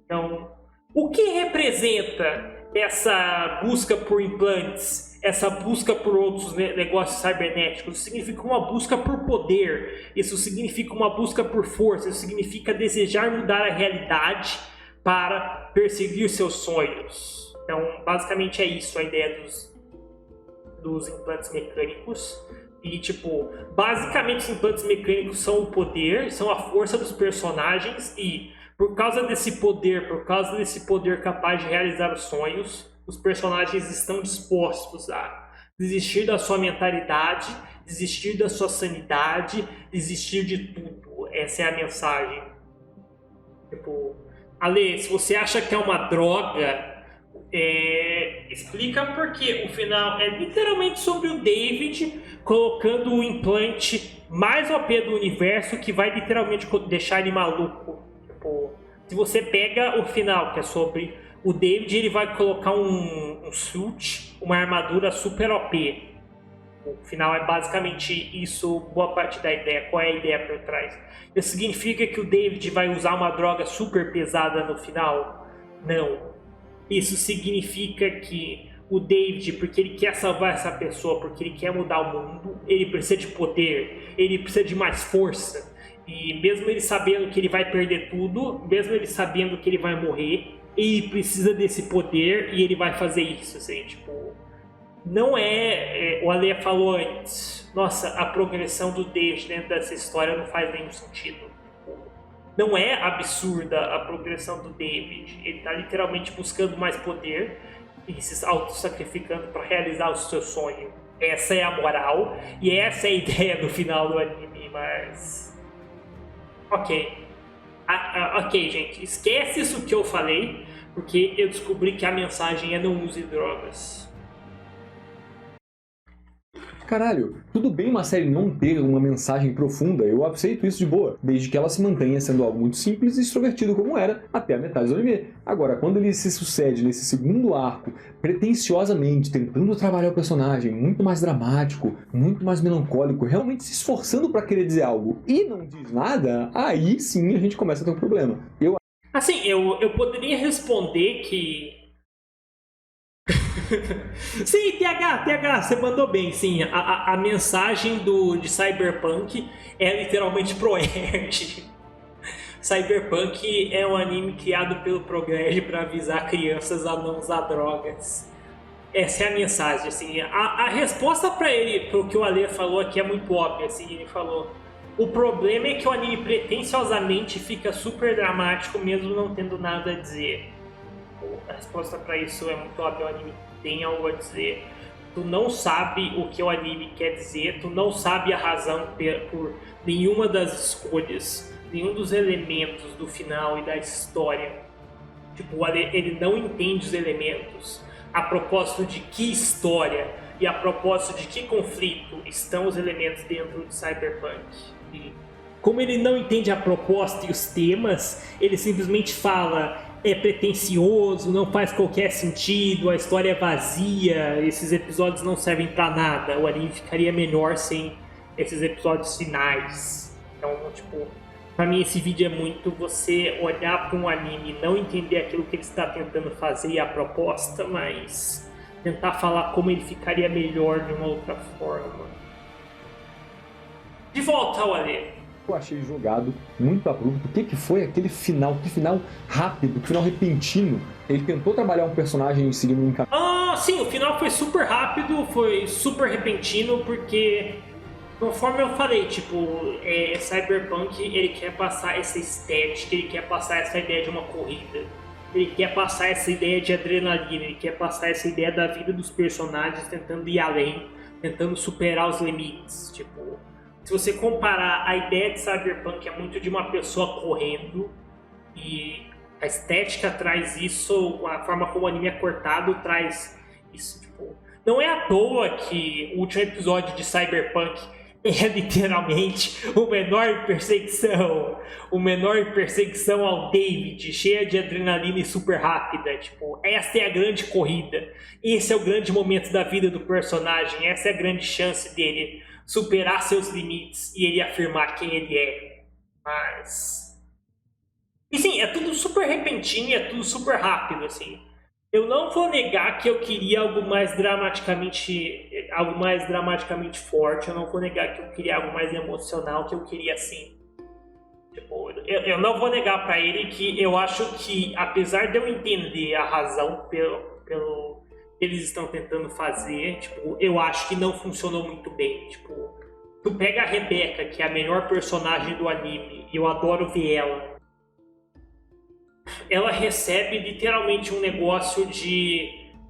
Então, o que representa essa busca por implantes, essa busca por outros negócios cibernéticos? Isso significa uma busca por poder, isso significa uma busca por força, isso significa desejar mudar a realidade para perseguir seus sonhos. Então, basicamente é isso a ideia dos implantes mecânicos. E, tipo, basicamente os implantes mecânicos são o poder, são a força dos personagens e, por causa desse poder capaz de realizar os sonhos, os personagens estão dispostos a desistir da sua mentalidade, desistir da sua sanidade, desistir de tudo. Essa é a mensagem. Tipo, Ale, se você acha que é uma droga, explica porque o final é literalmente sobre o David colocando o implante mais OP do universo que vai literalmente deixar ele maluco. Tipo, se você pega o final, que é sobre o David, ele vai colocar um suit, uma armadura super OP. O final é basicamente isso, boa parte da ideia. Qual é a ideia por trás? Isso significa que o David vai usar uma droga super pesada no final? Não. Isso significa que o David, porque ele quer salvar essa pessoa, porque ele quer mudar o mundo, ele precisa de poder, ele precisa de mais força. E mesmo ele sabendo que ele vai perder tudo, mesmo ele sabendo que ele vai morrer, ele precisa desse poder e ele vai fazer isso, assim, tipo... Não o Ale falou antes, nossa, a progressão do David dentro dessa história não faz nenhum sentido. Não é absurda a progressão do David, ele está literalmente buscando mais poder e se auto-sacrificando para realizar o seu sonho. Essa é a moral e essa é a ideia do final do anime, mas... Ok, gente, esquece isso que eu falei, porque eu descobri que a mensagem é não use drogas. Caralho, tudo bem uma série não ter uma mensagem profunda, eu aceito isso de boa, desde que ela se mantenha sendo algo muito simples e extrovertido como era até a metade do anime. Agora, quando ele se sucede nesse segundo arco, pretensiosamente tentando trabalhar o personagem, muito mais dramático, muito mais melancólico, realmente se esforçando pra querer dizer algo e não diz nada, aí sim a gente começa a ter um problema. Assim, eu poderia responder que... Sim, TH, você mandou bem, sim. A mensagem de Cyberpunk é literalmente pro-erd. Cyberpunk é um anime criado pelo Progress para avisar crianças a não usar drogas. Essa é a mensagem, assim. A resposta para ele, pro que o Ale falou aqui é muito óbvia, assim. Ele falou: o problema é que o anime pretensiosamente fica super dramático mesmo não tendo nada a dizer. A resposta para isso é muito óbvia, o anime tem algo a dizer. Tu não sabe o que o anime quer dizer, tu não sabe a razão por nenhuma das escolhas, nenhum dos elementos do final e da história. Tipo, ele não entende os elementos. A propósito de que história e a propósito de que conflito estão os elementos dentro de Cyberpunk. E como ele não entende a proposta e os temas, ele simplesmente fala: é pretensioso, não faz qualquer sentido, a história é vazia, esses episódios não servem pra nada, o anime ficaria melhor sem esses episódios finais. Então, tipo, pra mim esse vídeo é muito você olhar pra um anime e não entender aquilo que ele está tentando fazer e a proposta, mas tentar falar como ele ficaria melhor de uma outra forma. De volta ao Ale. Eu achei jogado, muito abrupto. O que foi aquele final? Que final rápido, que final repentino. Ele tentou trabalhar um personagem seguindo um caminho. Sim, o final foi super rápido, foi super repentino, porque, conforme eu falei, tipo, Cyberpunk, ele quer passar essa estética, ele quer passar essa ideia de uma corrida. Ele quer passar essa ideia de adrenalina, ele quer passar essa ideia da vida dos personagens tentando ir além, tentando superar os limites, tipo... Se você comparar, a ideia de Cyberpunk é muito de uma pessoa correndo e a estética traz isso, a forma como o anime é cortado traz isso. Tipo, não é à toa que o último episódio de Cyberpunk é literalmente o menor perseguição ao David, cheia de adrenalina e super rápida. Tipo, essa é a grande corrida, esse é o grande momento da vida do personagem, essa é a grande chance dele superar seus limites e ele afirmar quem ele é. Mas... E sim, é tudo super repentino, é tudo super rápido, assim. Eu não vou negar que eu queria algo mais dramaticamente forte, eu não vou negar que eu queria algo mais emocional, que eu queria assim. Tipo, eu não vou negar pra ele que eu acho que, apesar de eu entender a razão pelo que eles estão tentando fazer, tipo, eu acho que não funcionou muito bem. Tipo, tu pega a Rebecca, que é a melhor personagem do anime, e eu adoro ver ela recebe literalmente um negócio de...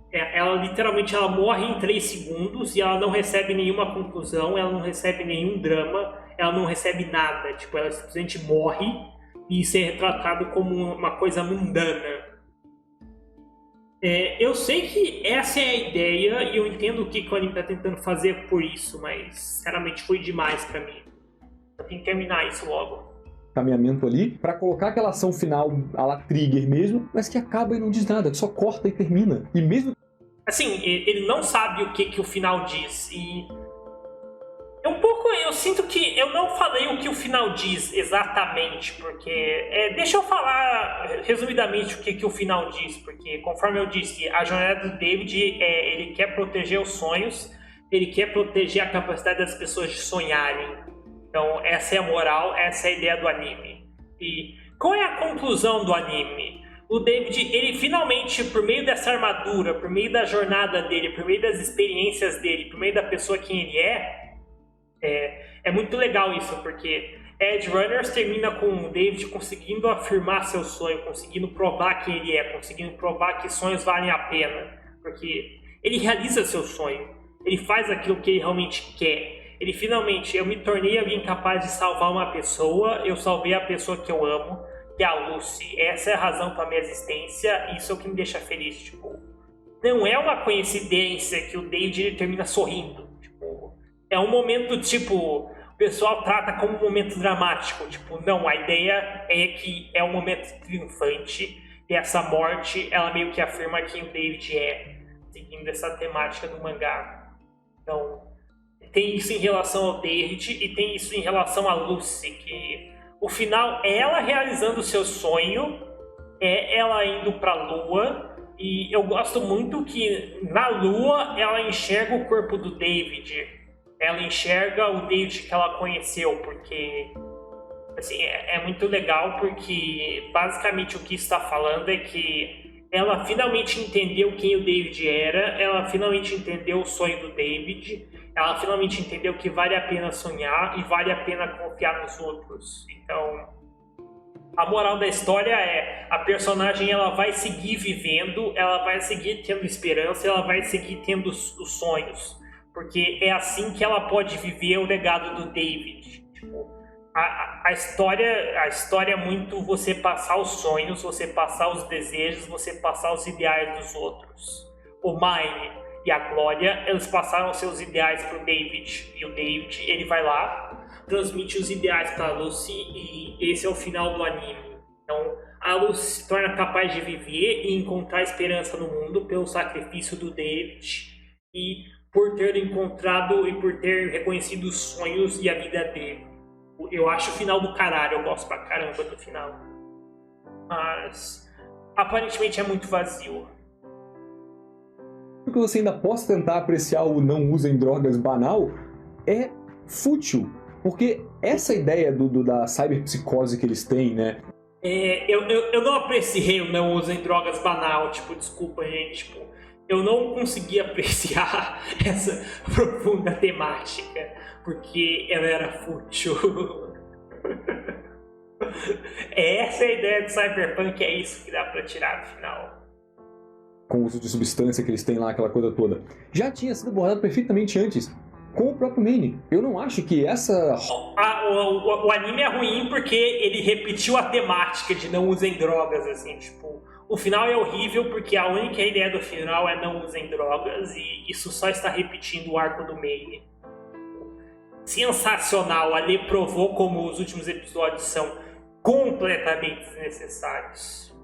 ela morre em 3 segundos e ela não recebe nenhuma conclusão, ela não recebe nenhum drama, ela não recebe nada. Tipo, ela simplesmente morre e isso é retratado como uma coisa mundana. Eu sei que essa é a ideia e eu entendo o que o anime está tentando fazer por isso, mas sinceramente foi demais pra mim. Eu tenho que terminar isso logo. Caminhamento ali, pra colocar aquela ação final à la Trigger mesmo, mas que acaba e não diz nada, só corta e termina. E mesmo... Assim, ele não sabe o que o final diz, e... Eu sinto que eu não falei o que o final diz exatamente, porque... deixa eu falar resumidamente o que o final diz, porque conforme eu disse, a jornada do David, ele quer proteger os sonhos, ele quer proteger a capacidade das pessoas de sonharem. Então, essa é a moral, essa é a ideia do anime. E qual é a conclusão do anime? O David, ele finalmente, por meio dessa armadura, por meio da jornada dele, por meio das experiências dele, por meio da pessoa quem ele é muito legal isso, porque Edge Runners termina com o David conseguindo afirmar seu sonho, conseguindo provar quem ele é, conseguindo provar que sonhos valem a pena, porque ele realiza seu sonho, ele faz aquilo que ele realmente quer. Ele finalmente, eu me tornei alguém capaz de salvar uma pessoa, eu salvei a pessoa que eu amo, que é a Lucy. Essa é a razão para minha existência, e isso é o que me deixa feliz. Tipo, não é uma coincidência que o David ele termina sorrindo. Tipo, é um momento, tipo, o pessoal trata como um momento dramático. Tipo, não, a ideia é que é um momento triunfante, e essa morte, ela meio que afirma quem o David é, seguindo essa temática do mangá. Então... tem isso em relação ao David e tem isso em relação a Lucy, que o final é ela realizando o seu sonho, é ela indo pra Lua, e eu gosto muito que na Lua ela enxerga o corpo do David, ela enxerga o David que ela conheceu, porque assim, é muito legal, porque basicamente o que está falando é que ela finalmente entendeu quem o David era, ela finalmente entendeu o sonho do David, ela finalmente entendeu que vale a pena sonhar e vale a pena confiar nos outros. Então, a moral da história é, a personagem ela vai seguir vivendo, ela vai seguir tendo esperança, ela vai seguir tendo os sonhos, porque é assim que ela pode viver o legado do David. Tipo, a história é muito você passar os sonhos, você passar os desejos, você passar os ideais dos outros. O Mine e a Glória, eles passaram seus ideais pro David, e o David, ele vai lá, transmite os ideais pra Lucy, e esse é o final do anime. Então, a Lucy se torna capaz de viver e encontrar esperança no mundo pelo sacrifício do David, e por ter encontrado e por ter reconhecido os sonhos e a vida dele. Eu acho o final do caralho, eu gosto pra caramba do final. Mas aparentemente é muito vazio. Que você ainda possa tentar apreciar o não usem drogas banal é fútil. Porque essa ideia da cyberpsicose que eles têm, né? Eu não apreciei o não usem drogas banal, tipo, desculpa, gente, tipo, eu não consegui apreciar essa profunda temática, porque ela era fútil. Essa é a ideia de Cyberpunk, é isso que dá pra tirar no final. Com o uso de substância que eles têm lá, aquela coisa toda. Já tinha sido abordado perfeitamente antes, com o próprio Mane. Eu não acho que essa... O anime é ruim porque ele repetiu a temática de não usem drogas, assim, tipo... O final é horrível porque a única ideia do final é não usem drogas, e isso só está repetindo o arco do Mane. sensacional. A Ale provou como os últimos episódios são completamente desnecessários.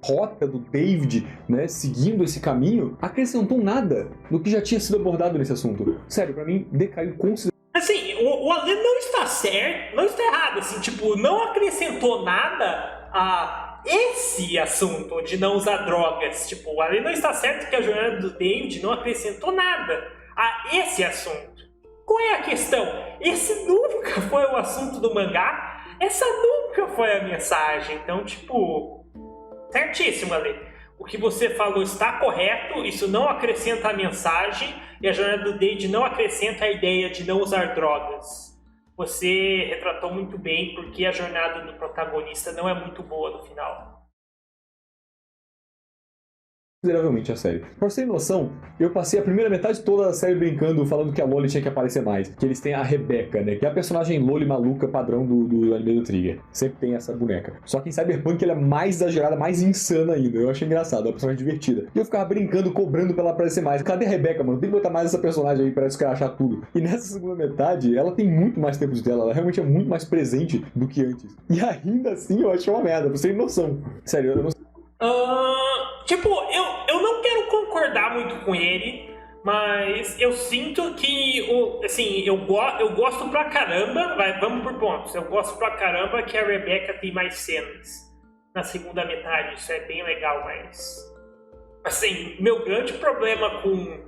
Rota do David, né, seguindo esse caminho, acrescentou nada no que já tinha sido abordado nesse assunto. Sério, pra mim, decaiu consideravelmente. Assim, o Ale não está certo, não está errado, assim, tipo, não acrescentou nada a esse assunto de não usar drogas. Tipo, o Ale não está certo que a jornada do David não acrescentou nada a esse assunto. Qual é a questão? Esse nunca foi o assunto do mangá, essa nunca foi a mensagem. Então, tipo, certíssimo, Ale. O que você falou está correto, isso não acrescenta a mensagem e a jornada do David não acrescenta a ideia de não usar drogas. Você retratou muito bem porque a jornada do protagonista não é muito boa no final. Consideravelmente a série. Pra você ter noção, eu passei a primeira metade toda da série brincando, falando que a Loli tinha que aparecer mais. Que eles têm a Rebecca, né? Que é a personagem Loli maluca padrão do anime do Trigger. Sempre tem essa boneca. Só que em Cyberpunk ela é mais exagerada, mais insana ainda. Eu achei engraçado, é uma personagem divertida. E eu ficava brincando, cobrando pra ela aparecer mais. Cadê a Rebecca, mano? Tem que botar mais essa personagem aí pra escrachar tudo. E nessa segunda metade, ela tem muito mais tempo de tela. Ela realmente é muito mais presente do que antes. E ainda assim, eu achei uma merda. Pra você ter noção. Sério, eu não sei. Tipo, eu não quero concordar muito com ele, mas eu sinto que, assim, eu gosto pra caramba, vamos por pontos, eu gosto pra caramba que a Rebecca tem mais cenas na segunda metade, isso é bem legal, mas, assim, meu grande problema com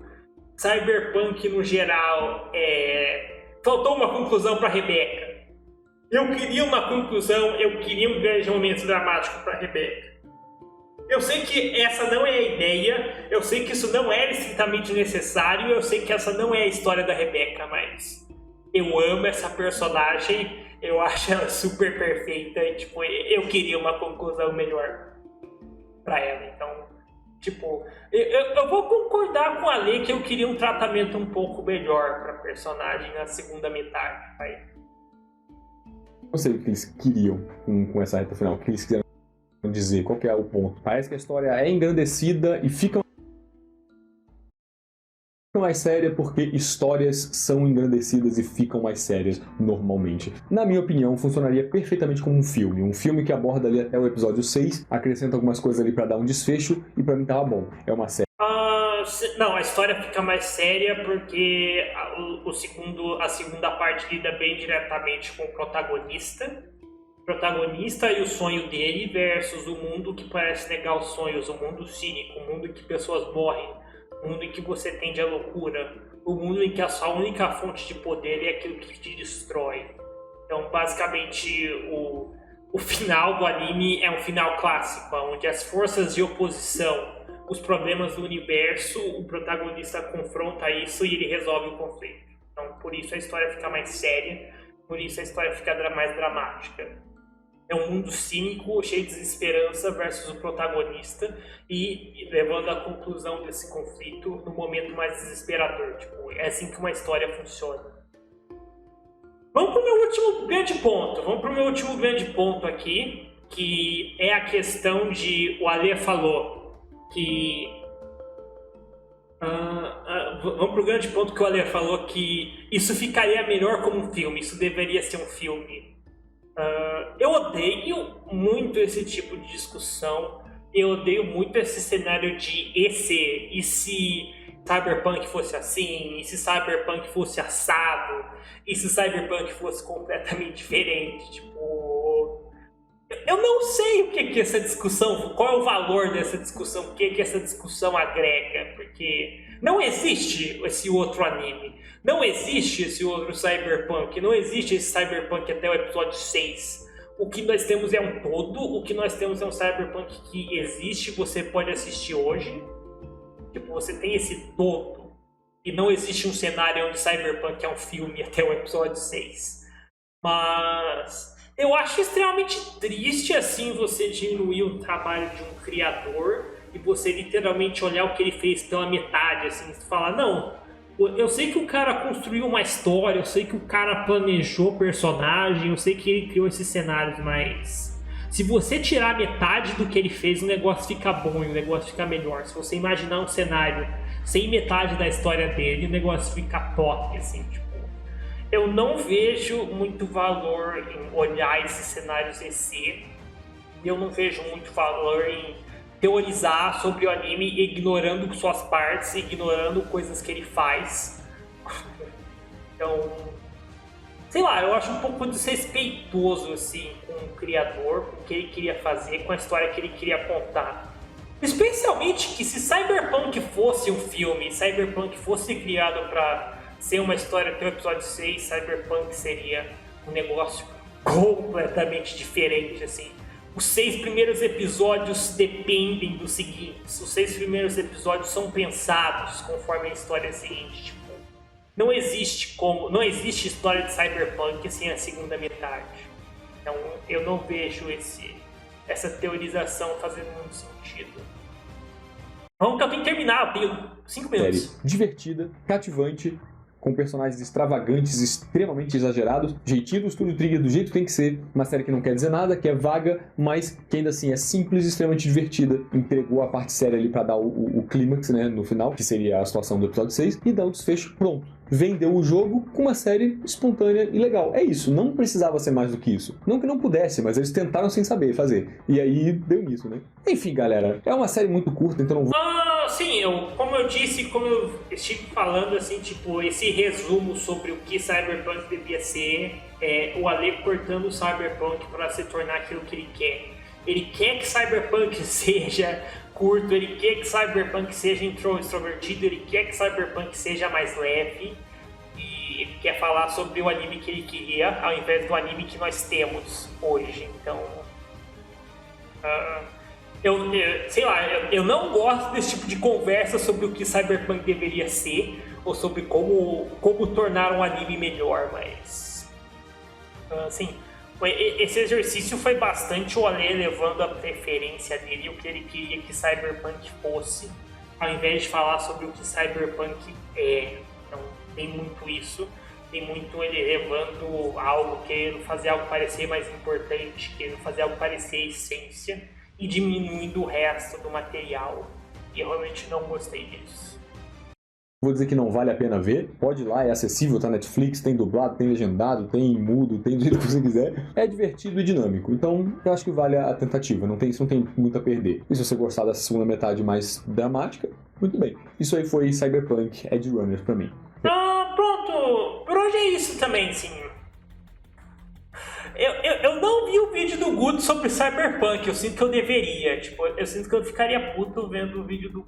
Cyberpunk no geral faltou uma conclusão pra Rebecca. Eu queria uma conclusão, eu queria um grande momento dramático pra Rebecca. Eu sei que essa não é a ideia, eu sei que isso não é estritamente necessário, eu sei que essa não é a história da Rebecca, mas eu amo essa personagem, eu acho ela super perfeita e, tipo, eu queria uma conclusão melhor pra ela. Então, tipo, eu vou concordar com a Lê que eu queria um tratamento um pouco melhor pra personagem na segunda metade, vai. Não sei o que eles queriam com essa reta final, o que eles quiseram dizer, qual que é o ponto. Parece que a história é engrandecida e fica mais séria porque histórias são engrandecidas e ficam mais sérias normalmente. Na minha opinião, funcionaria perfeitamente como um filme que aborda ali até o episódio 6, acrescenta algumas coisas ali pra dar um desfecho e pra mim tava bom. É uma série. Não, a história fica mais séria porque a segunda parte lida bem diretamente com o protagonista e o sonho dele versus o mundo que parece negar os sonhos, o mundo cínico, o mundo em que pessoas morrem, o mundo em que você tende à loucura, o mundo em que a sua única fonte de poder é aquilo que te destrói. Então, basicamente, o final do anime é um final clássico, onde as forças de oposição, os problemas do universo, o protagonista confronta isso e ele resolve o conflito. Então, por isso a história fica mais séria, por isso a história fica mais dramática. É um mundo cínico, cheio de desesperança versus o protagonista e levando à conclusão desse conflito no momento mais desesperador. Tipo, é assim que uma história funciona. Vamos pro meu último grande ponto aqui, que é a questão de... O Ale falou que... vamos pro grande ponto que o Ale falou que isso ficaria melhor como um filme, isso deveria ser um filme. Eu odeio muito esse tipo de discussão, eu odeio muito esse cenário de e se Cyberpunk fosse assim, e se Cyberpunk fosse assado, e se Cyberpunk fosse completamente diferente, tipo... Eu não sei o que essa discussão, qual é o valor dessa discussão, o que essa discussão agrega, porque não existe esse outro anime, não existe esse outro Cyberpunk, não existe esse Cyberpunk até o episódio 6. O que nós temos é um todo, o que nós temos é um Cyberpunk que existe, você pode assistir hoje, tipo, você tem esse todo, e não existe um cenário onde Cyberpunk é um filme até o episódio 6. Mas... eu acho extremamente triste, assim, você diminuir o trabalho de um criador e você literalmente olhar o que ele fez pela metade, assim, e falar, não, eu sei que o cara construiu uma história, eu sei que o cara planejou personagem, eu sei que ele criou esses cenários, mas se você tirar metade do que ele fez, o negócio fica bom e o negócio fica melhor. Se você imaginar um cenário sem metade da história dele, o negócio fica top, assim, tipo... eu não vejo muito valor em olhar esses cenários DC. Eu não vejo muito valor em teorizar sobre o anime ignorando suas partes, ignorando coisas que ele faz. Então, sei lá, eu acho um pouco desrespeitoso assim com o criador, com o que ele queria fazer, com a história que ele queria contar. Especialmente que se Cyberpunk fosse um filme, Cyberpunk fosse criado para ser uma história até o episódio 6, Cyberpunk seria um negócio completamente diferente, assim. Os 6 primeiros episódios dependem dos seguintes. Os 6 primeiros episódios são pensados conforme a história seguinte. Tipo, não existe história de Cyberpunk sem a segunda metade. Então eu não vejo essa teorização fazendo muito sentido. Vamos que eu tenho que terminar, eu tenho 5 minutos. Série divertida, cativante, com personagens extravagantes, extremamente exagerados, jeitinho do Studio Trigger do jeito que tem que ser, uma série que não quer dizer nada, que é vaga, mas que ainda assim é simples e extremamente divertida. Entregou a parte séria ali pra dar o clímax, né, no final, que seria a situação do episódio 6, e dá um desfecho pronto. Vendeu o jogo com uma série espontânea e legal. É isso, não precisava ser mais do que isso. Não que não pudesse, mas eles tentaram sem saber fazer. E aí deu nisso, né? Enfim, galera, é uma série muito curta, então não vou... Sim, como eu disse, como eu estive falando, assim, tipo, esse resumo sobre o que Cyberpunk devia ser, o Ale cortando o Cyberpunk para se tornar aquilo que ele quer. Ele quer que Cyberpunk seja curto, ele quer que Cyberpunk seja extrovertido, ele quer que Cyberpunk seja mais leve, e ele quer falar sobre o anime que ele queria, ao invés do anime que nós temos hoje. Então, sei lá, eu não gosto desse tipo de conversa sobre o que Cyberpunk deveria ser, ou sobre como tornar um anime melhor, mas... assim, esse exercício foi bastante o Ale levando a preferência dele, o que ele queria que Cyberpunk fosse, ao invés de falar sobre o que Cyberpunk é. Então, tem muito isso, tem muito ele levando algo, querendo fazer algo parecer mais importante, querendo fazer algo parecer essência, e diminuindo o resto do material. E eu realmente não gostei disso. Vou dizer que não vale a pena ver. Pode ir lá, é acessível, tá Netflix, tem dublado, tem legendado, tem mudo, tem do jeito que você quiser. É divertido e dinâmico. Então, eu acho que vale a tentativa. Isso não tem muito a perder. E se você gostar dessa segunda metade mais dramática, muito bem. Isso aí foi Cyberpunk Edge Runners pra mim. Pronto. Por hoje é isso também, sim. Eu não vi o vídeo do Guto sobre Cyberpunk. Eu sinto que eu deveria. Tipo, eu sinto que eu ficaria puto vendo o vídeo do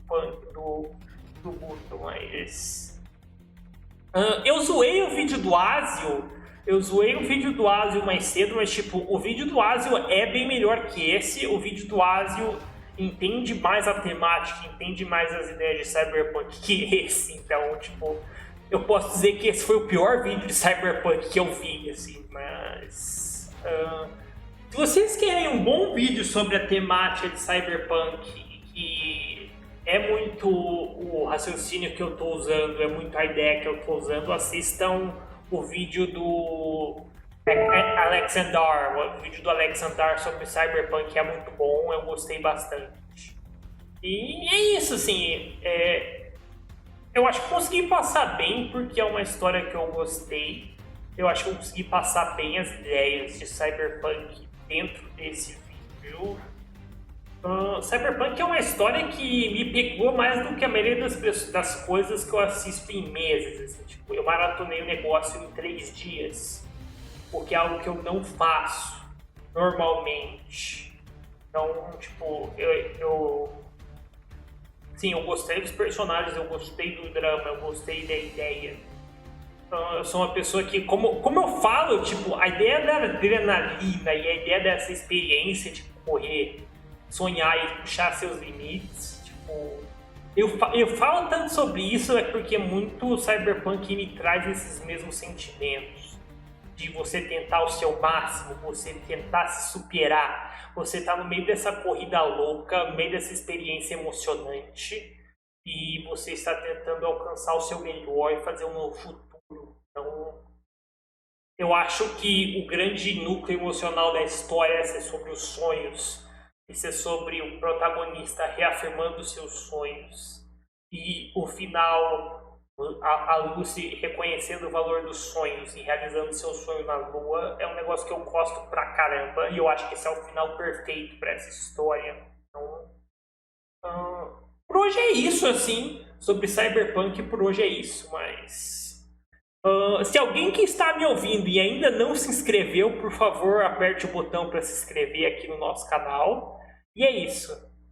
Guto, mas... eu zoei o vídeo do Asio. Mais cedo, mas tipo, o vídeo do Asio é bem melhor que esse. O vídeo do Asio entende mais a temática, entende mais as ideias de Cyberpunk que esse. Então, tipo, eu posso dizer que esse foi o pior vídeo de Cyberpunk que eu vi, assim, mas... se vocês querem um bom vídeo sobre a temática de Cyberpunk, que é muito o raciocínio que eu estou usando, é muito a ideia que eu estou usando, assistam o vídeo do Alexandar. O vídeo do Alexandar sobre Cyberpunk é muito bom, eu gostei bastante. E é isso, assim, eu acho que consegui passar bem, porque é uma história que eu gostei. Eu acho que eu consegui passar bem as ideias de Cyberpunk dentro desse vídeo. Cyberpunk é uma história que me pegou mais do que a maioria das coisas que eu assisto em meses. Assim, tipo, eu maratonei o negócio em 3 dias, porque é algo que eu não faço normalmente. Então, tipo, sim, eu gostei dos personagens, eu gostei do drama, eu gostei da ideia. Eu sou uma pessoa que, como eu falo, tipo, a ideia da adrenalina e a ideia dessa experiência de correr, sonhar e puxar seus limites, tipo, eu falo tanto sobre isso porque muito Cyberpunk me traz esses mesmos sentimentos de você tentar o seu máximo, você tentar se superar, você tá no meio dessa corrida louca, no meio dessa experiência emocionante e você está tentando alcançar o seu melhor e fazer um novo futuro. Então, eu acho que o grande núcleo emocional da história é ser sobre os sonhos, é ser sobre o protagonista reafirmando seus sonhos. E o final A Lucy reconhecendo o valor dos sonhos e realizando seu sonho na Lua é um negócio que eu gosto pra caramba. E eu acho que esse é o final perfeito pra essa história. Então, por hoje é isso, assim. Sobre Cyberpunk, por hoje é isso. Mas se alguém que está me ouvindo e ainda não se inscreveu, por favor, aperte o botão para se inscrever aqui no nosso canal. E é isso.